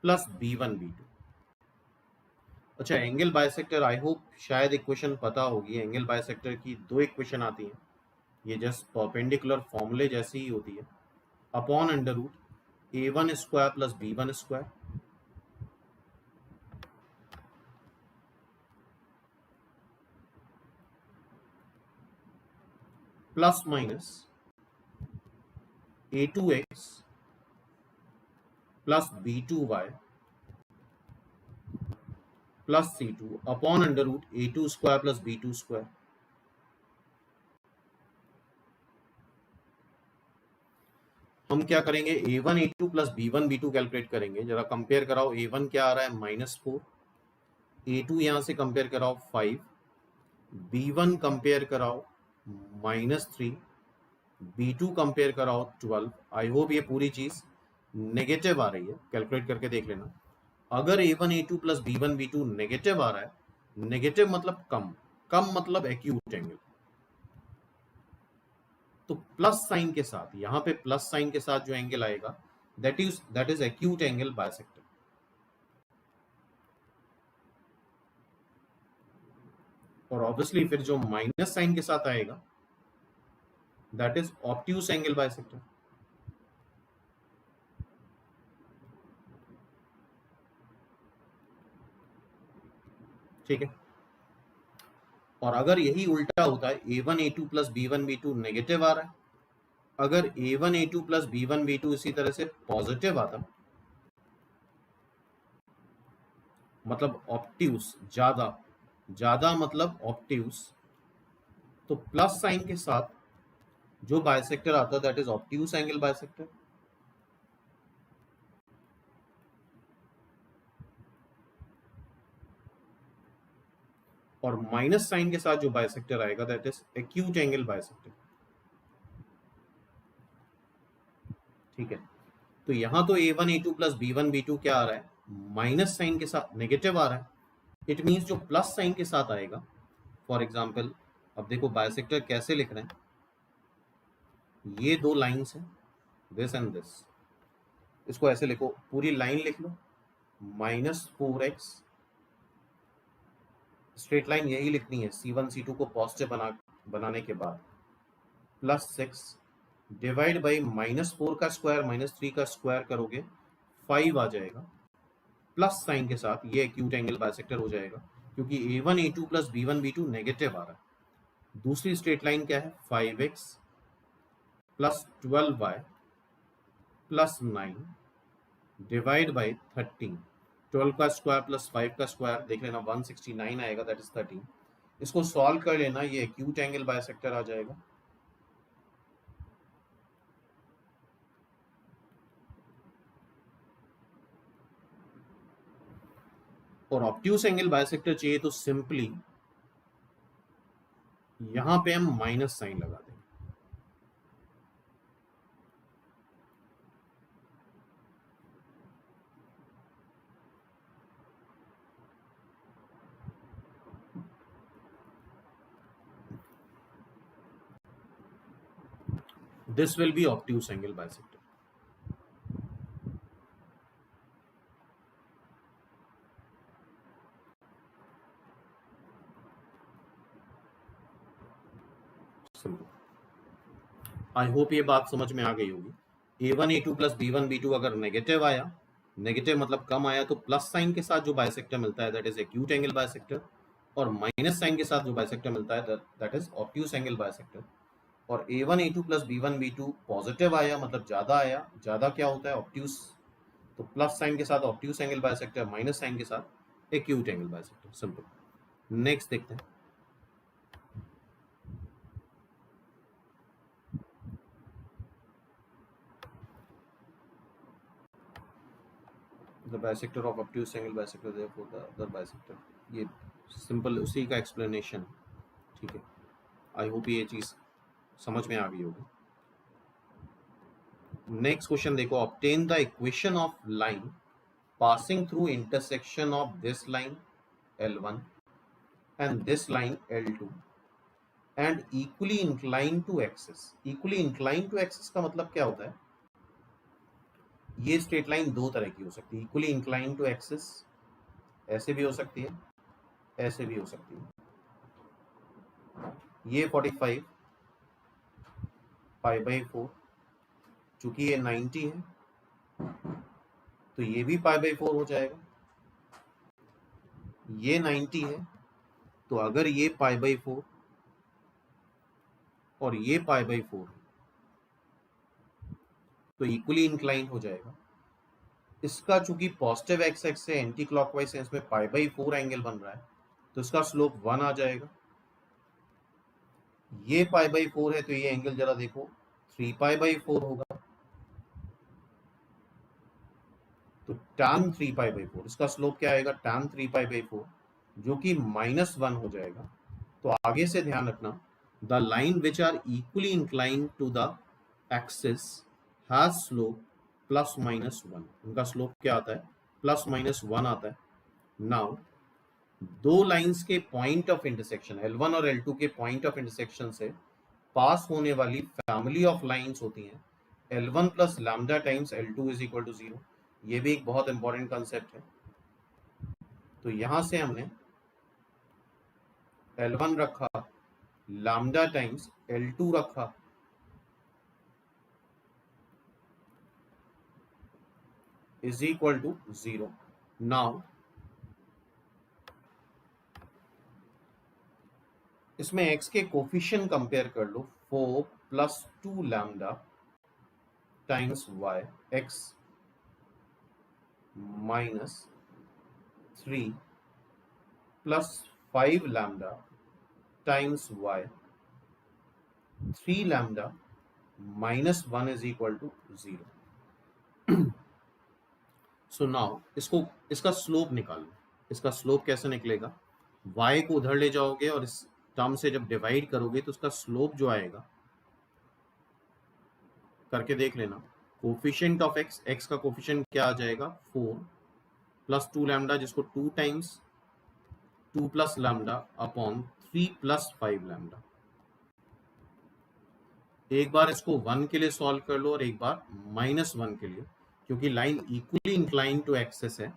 plus b1 b2। अच्छा, एंगल बाइसेक्टर, आई होप शायद इक्वेशन पता होगी। एंगल बाइसेक्टर की दो इक्वेशन आती हैं, ये जस्ट परपेंडिकुलर फॉर्मूले जैसी ही होती है, upon under root a1 square plus b1 square plus minus a2x plus b2y plus c2 upon under root a2 square plus b2 square. हम क्या करेंगे, a1 a2 plus b1 b2 calculate करेंगे। जरा कंपेयर कराओ, a1 क्या आ रहा है -4, a2 यहां से कंपेयर कराओ 5, b1 कंपेयर कराओ -3, b2 कंपेयर कराओ 12। आई होप ये पूरी चीज नेगेटिव आ रही है, कैलकुलेट करके देख लेना। अगर a1 a2 plus b1 b2 negative आ रहा है, नेगेटिव मतलब कम, कम मतलब एक्यूट एंगल, तो प्लस साइन के साथ, यहां पे प्लस साइन के साथ जो एंगल आएगा that is acute angle bisector. और ऑब्वियसली फिर जो माइनस साइन के साथ आएगा that is obtuse angle bisector. ठीक है। और अगर यही उल्टा होता है, a1 a2 plus b1 b2 negative आ रहा है, अगर a1 a2 plus b1 b2 इसी तरह से पॉजिटिव आता, मतलब ऑब्ट्यूस, ज्यादा ज्यादा मतलब ऑब्ट्यूस, तो प्लस साइन के साथ जो बाइसेक्टर आता that is obtuse angle bisector. और माइनस साइन के साथ जो बाइसेक्टर आएगा that is acute angle bisector. ठीक है। तो यहां तो a1 a2 plus b1 b2 क्या आ रहा है, माइनस साइन के साथ नेगेटिव आ रहा है। इट मींस जो प्लस साइन के साथ आएगा, फॉर एग्जांपल अब देखो बाइसेक्टर कैसे लिख रहे हैं, ये दो लाइंस हैं, दिस एंड दिस, इसको ऐसे लिखो, पूरी लाइन लिख लो, -4x, स्ट्रेट लाइन यही लिखनी है, c1 c2 को पॉजिटिव बनाने के बाद, +6 डिवाइड बाई -4 का स्क्वायर -3 का स्क्वायर करोगे 5 आ जाएगा, प्लस साइन के साथ ये एक्यूट एंगल बाइसेक्टर हो जाएगा, क्योंकि a1 a2 plus b1 b2 negative आ रहा है। दूसरी स्ट्रेट लाइन क्या है, 5x plus 12y plus 9 divide by 13, 12 का स्क्वायर प्लस 5 का स्क्वायर देख लेना 169 आएगा, दैट इज 13। इसको सॉल्व कर लेना, ये एक्यूट एंगल बाइसेक्टर आ जाएगा। और ऑब्ट्यूस एंगल बाइसेक्टर चाहिए तो सिंपली यहां पे हम माइनस साइन लगा देंगे। This will be obtuse angle bisector. I hope ये बात समझ में आ गई होगी। a1 a2 plus b1 b2 अगर नेगेटिव आया नेगेटिव मतलब कम आया तो प्लस साइन के साथ जो बाइसेक्टर मिलता है that is acute angle bisector, और माइनस साइन के साथ जो बाइसेक्टर मिलता है that is obtuse angle bisector. और A1 A2 plus B1 B2 positive आया मतलब ज्यादा आया, ज्यादा क्या होता है ऑब्ट्यूस, तो प्लस साइन के साथ obtuse angle bisector, minus sign के साथ acute angle bisector, simple. Next देखते हैं। The bisector of obtuse angle bisector therefore the other bisector, ये सिंपल उसी का एक्सप्लेनेशन, ठीक है। आई होप ये चीज समझ में आ गई होगी। नेक्स्ट क्वेश्चन देखो, obtain the equation of line passing through intersection of this line L1 and this line L2 and equally inclined to axis। equally inclined to axis का मतलब क्या होता है, ये स्ट्रेट लाइन दो तरह की हो सकती है। equally inclined to axis ऐसे भी हो सकती है, ऐसे भी हो सकती है। ये 45 पाई बाई 4, चूंकि ये 90 है तो ये भी पाई बाई 4 हो जाएगा। ये 90 है तो अगर ये पाई बाई 4 और ये पाई बाई 4 तो इक्वली इंक्लाइन हो जाएगा। इसका चूंकि पॉजिटिव एक्स एक्स से एंटी क्लॉकवाइज सेंस में पाई बाई 4 एंगल बन रहा है तो इसका स्लोप 1 आ जाएगा। ये पाई बाई 4 है तो ये एंगल जरा देखो 3 पाई बाई 4 होगा, तो tan 3 पाई बाई 4 इसका स्लोप क्या आएगा, tan 3 पाई बाई 4 जो कि -1 हो जाएगा। तो आगे से ध्यान रखना, the line which are equally incline to the axis has slope +-1। उनका स्लोप क्या आता है, +-1 आता है। नाउ दो लाइंस के पॉइंट ऑफ इंटरसेक्शन L1 और L2 के पॉइंट ऑफ इंटरसेक्शन से पास होने वाली फैमिली ऑफ लाइंस होती हैं L1 plus lambda times L2 is equal to 0। ये भी एक बहुत इंपॉर्टेंट कंसेप्ट है। तो यहां से हमने L1 रखा, लैम्डा टाइम्स L2 रखा, इज इक्वल टू 0। नाउ इसमें x के कोफिशिएंट कंपेयर कर लो, 4 + 2 lambda times y x -3 + 5 lambda times y 3 lambda -1 is equal to 0। So now इसका स्लोप निकालो। इसका स्लोप कैसे निकलेगा, y को उधर ले जाओगे और इस टर्म से जब डिवाइड करोगे तो उसका स्लोप जो आएगा, करके देख लेना, कोफिशिएंट ऑफ x का कोफिशिएंट क्या आ जाएगा, 4 + 2 लैम्डा जिसको 2 टाइम्स 2 + लैम्डा अपॉन 3 + 5 लैम्डा। एक बार इसको 1 के लिए सॉल्व कर लो और एक बार -1 के लिए, क्योंकि line equally incline to axis है,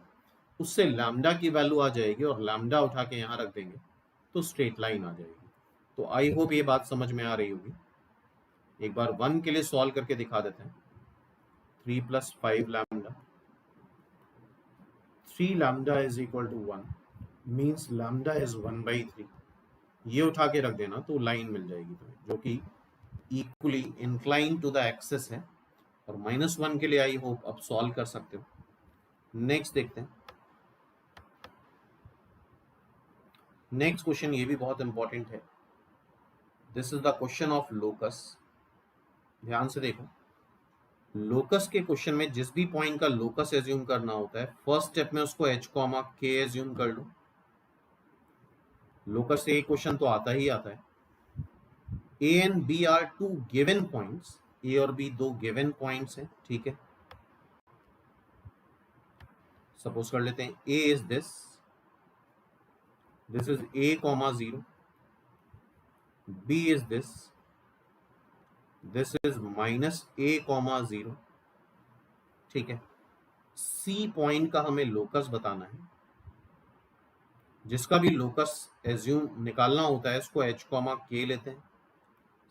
उससे लैम्डा की वैल्यू आ जाएगी और लैम्डा उठा के यहाँ रख देंगे तो स्ट्रेट लाइन आ जाएगी। तो आई होप ये बात समझ में आ रही होगी। एक बार 1 के लिए सॉल्व करके दिखा देते हैं। 3 + 5 lambda, 3 lambda is equal to 1 means lambda is 1/3। ये उठा के रख देना तो लाइन मिल जाएगी तुम्हें, जो कि equally incline to the axis है। और -1 के लिए आई होप अब सॉल्व कर सकते हो। नेक्स्ट देखते हैं। नेक्स्ट क्वेश्चन ये भी बहुत इंपॉर्टेंट है। This is the question of locus. ध्यान से देखो, लोकस के क्वेश्चन में जिस भी पॉइंट का लोकस एज्यूम करना होता है, फर्स्ट स्टेप में उसको h, k एज्यूम कर लो। लोकस से एक क्वेश्चन तो आता ही आता है। A and B are two given points, A और B दो गिवन पॉइंट्स हैं, ठीक है। सपोज कर लेते हैं A is this is A, 0, B is this is -A, 0, ठीक है। C पॉइंट का हमें लोकस बताना है। जिसका भी लोकस एज्यूम निकालना होता है इसको h, k लेते हैं,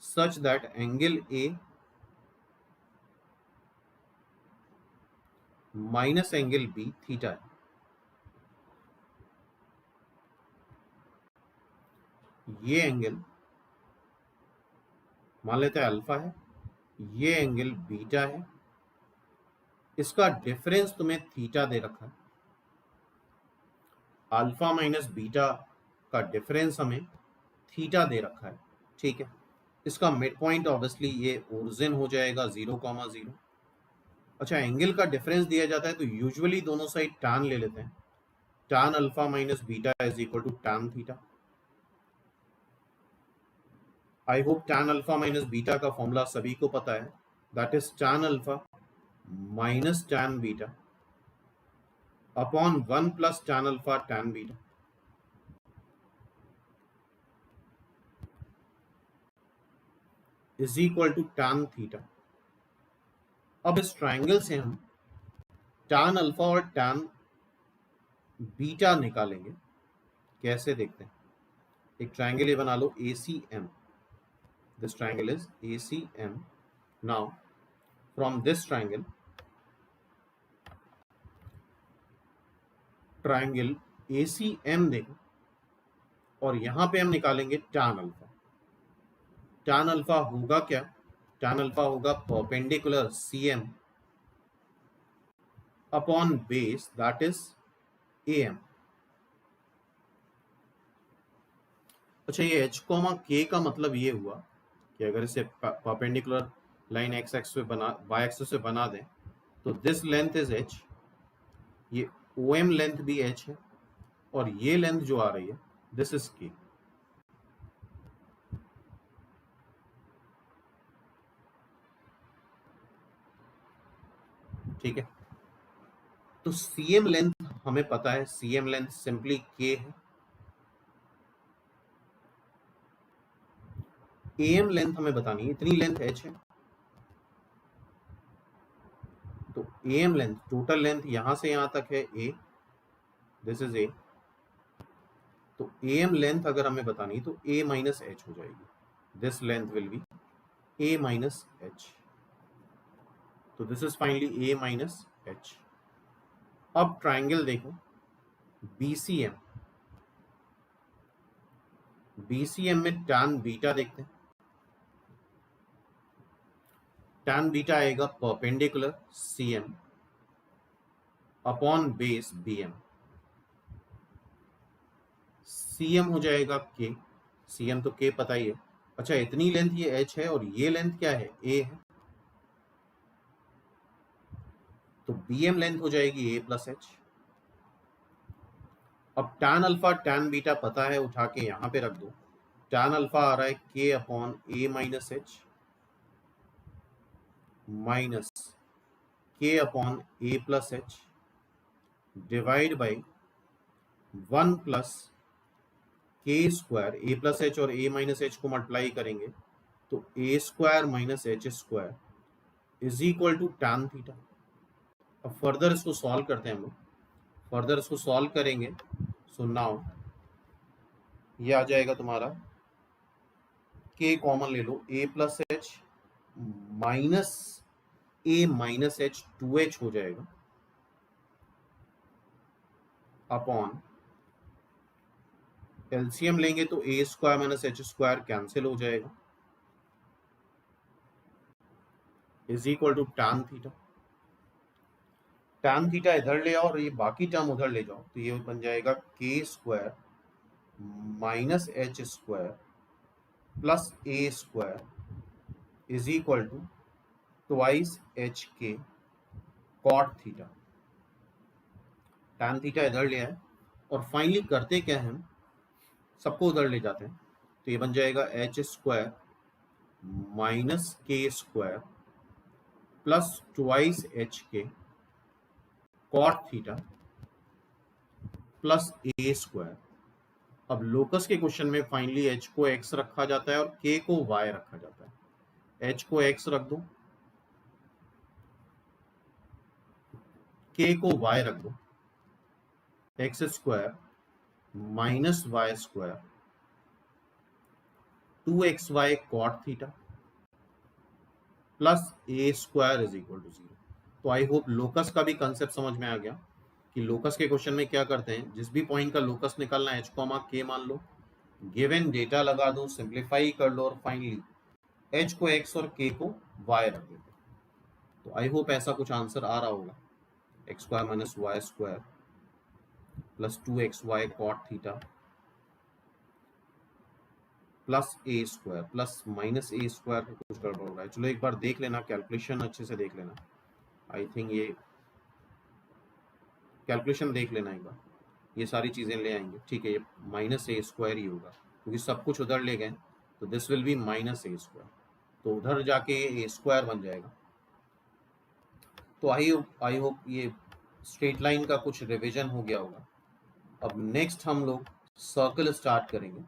such that angle A minus angle B theta है। ये एंगल मान लेते हैं अल्फा है, ये एंगल बीटा है, इसका डिफरेंस तुम्हें थीटा दे रखा है। अल्फा माइनस बीटा का डिफरेंस हमें थीटा दे रखा है, ठीक है। इसका मिड पॉइंट ऑब्वियसली ये ओरिजिन हो जाएगा 0,0। अच्छा, एंगल का डिफरेंस दिया जाता है तो यूजुअली दोनों साइड tan ले लेते हैं। tan alpha minus beta is equal to tan theta. I hope tan alpha minus beta का फॉर्मूला सभी को पता है, that is tan alpha minus tan beta upon 1 plus tan alpha tan beta. Is equal to tan theta. अब इस triangle से हम tan alpha और tan बीटा निकालेंगे। कैसे देखते हैं, एक ट्राइंगल ये बना लो ACM। This triangle is ACM। Now from this triangle, triangle ACM देखो, और यहां पे हम निकालेंगे tan अल्फा। tan अल्फा होगा क्या, tan अल्फा होगा perpendicular CM upon base that is AM। अच्छा, ये h, k का मतलब ये हुआ कि अगर इसे परपेंडिकुलर लाइन x एक्सिस पे बना, y एक्सिस पे बना दें तो दिस लेंथ इज h, ये OM लेंथ भी h है, और ये लेंथ जो आ रही है दिस इज k। ठीक है, तो CM लेंथ हमें पता है, CM लेंथ सिंपली k है। AM लेंथ हमें बतानी है, इतनी लेंथ h है, तो AM लेंथ, टोटल लेंथ यहां से यहां तक है a, दिस इज a। तो AM लेंथ अगर हमें बतानी तो a माइनस h हो जाएगी, this length will be a minus h। तो this is finally a minus h। अब ट्राइंगल देखो BCM। BCM में tan बीटा देखते हैं। tan बीटा आएगा perpendicular CM upon base BM। CM हो जाएगा k, CM तो k पता ही है। अच्छा, इतनी लेंथ ये h है और ये लेंथ क्या है, a है, तो BM लेंथ हो जाएगी a प्लस h। अब tan अल्फा tan बीटा पता है, उठा के यहां पे रख दो। tan अल्फा आ रहा है k upon a minus h minus k upon a plus h divide by 1 plus k square, a plus h और a माइनस h को मल्टीप्लाई करेंगे तो a square minus h square is equal to tan theta. अब further इसको solve करते हैं हम लोग, फर्दर इसको सॉल्व करेंगे। सो नाउ ये आ जाएगा तुम्हारा, k कॉमन ले लो, a plus h minus a minus h 2h हो जाएगा अपॉन एलसीएम लेंगे तो a square minus h square cancel हो जाएगा, is equal to tan theta. tan theta इधर ले आओ और ये बाकी टर्म उधर ले जाओ, तो ये बन जाएगा k square minus h square plus a square is equal to twice h k cot theta. tan theta इधर ले आए और फाइनली करते क्या है, हम सबको उधर ले जाते हैं, तो ये बन जाएगा h square minus k square plus twice h k cot theta plus a square. अब लोकस के क्वेश्चन में फाइनली h को x रखा जाता है और k को y रखा जाता है। h को x रख दो, k को y रख दो, x square minus y square 2xy cot theta plus a square is equal to 0। तो आई होप लोकस का भी कंसेप्ट समझ में आ गया कि लोकस के क्वेश्चन में क्या करते हैं, जिस भी पॉइंट का लोकस निकालना है, h कॉमा k मान लो, गिवन डेटा लगा दो, सिंप्लीफाई कर लो और फाइनली h को x और k को y रख दो। तो आई होप ऐसा कुछ आंसर आ रहा होगा, x square minus y square plus 2xy cot theta plus A square plus minus A square का कुछ गड़बड़ हो रहा है। चलो एक बार देख लेना, कैलकुलेशन अच्छे से देख लेना, आई थिंक ये कैलकुलेशन देख लेना एक बार, ये सारी चीज़ें ले आएंगे। ठीक है, ये माइनस ए स्क्वायर ही होगा क्योंकि सब कुछ उधर ले गए, तो this will B minus A square, तो उधर जाके ए स्क्वायर बन जाएगा। तो आई होप ये स्ट्रेट लाइन का कुछ रिवीजन हो गया होगा। अब नेक्स्ट हम लोग सर्कल स्टार्ट करेंगे।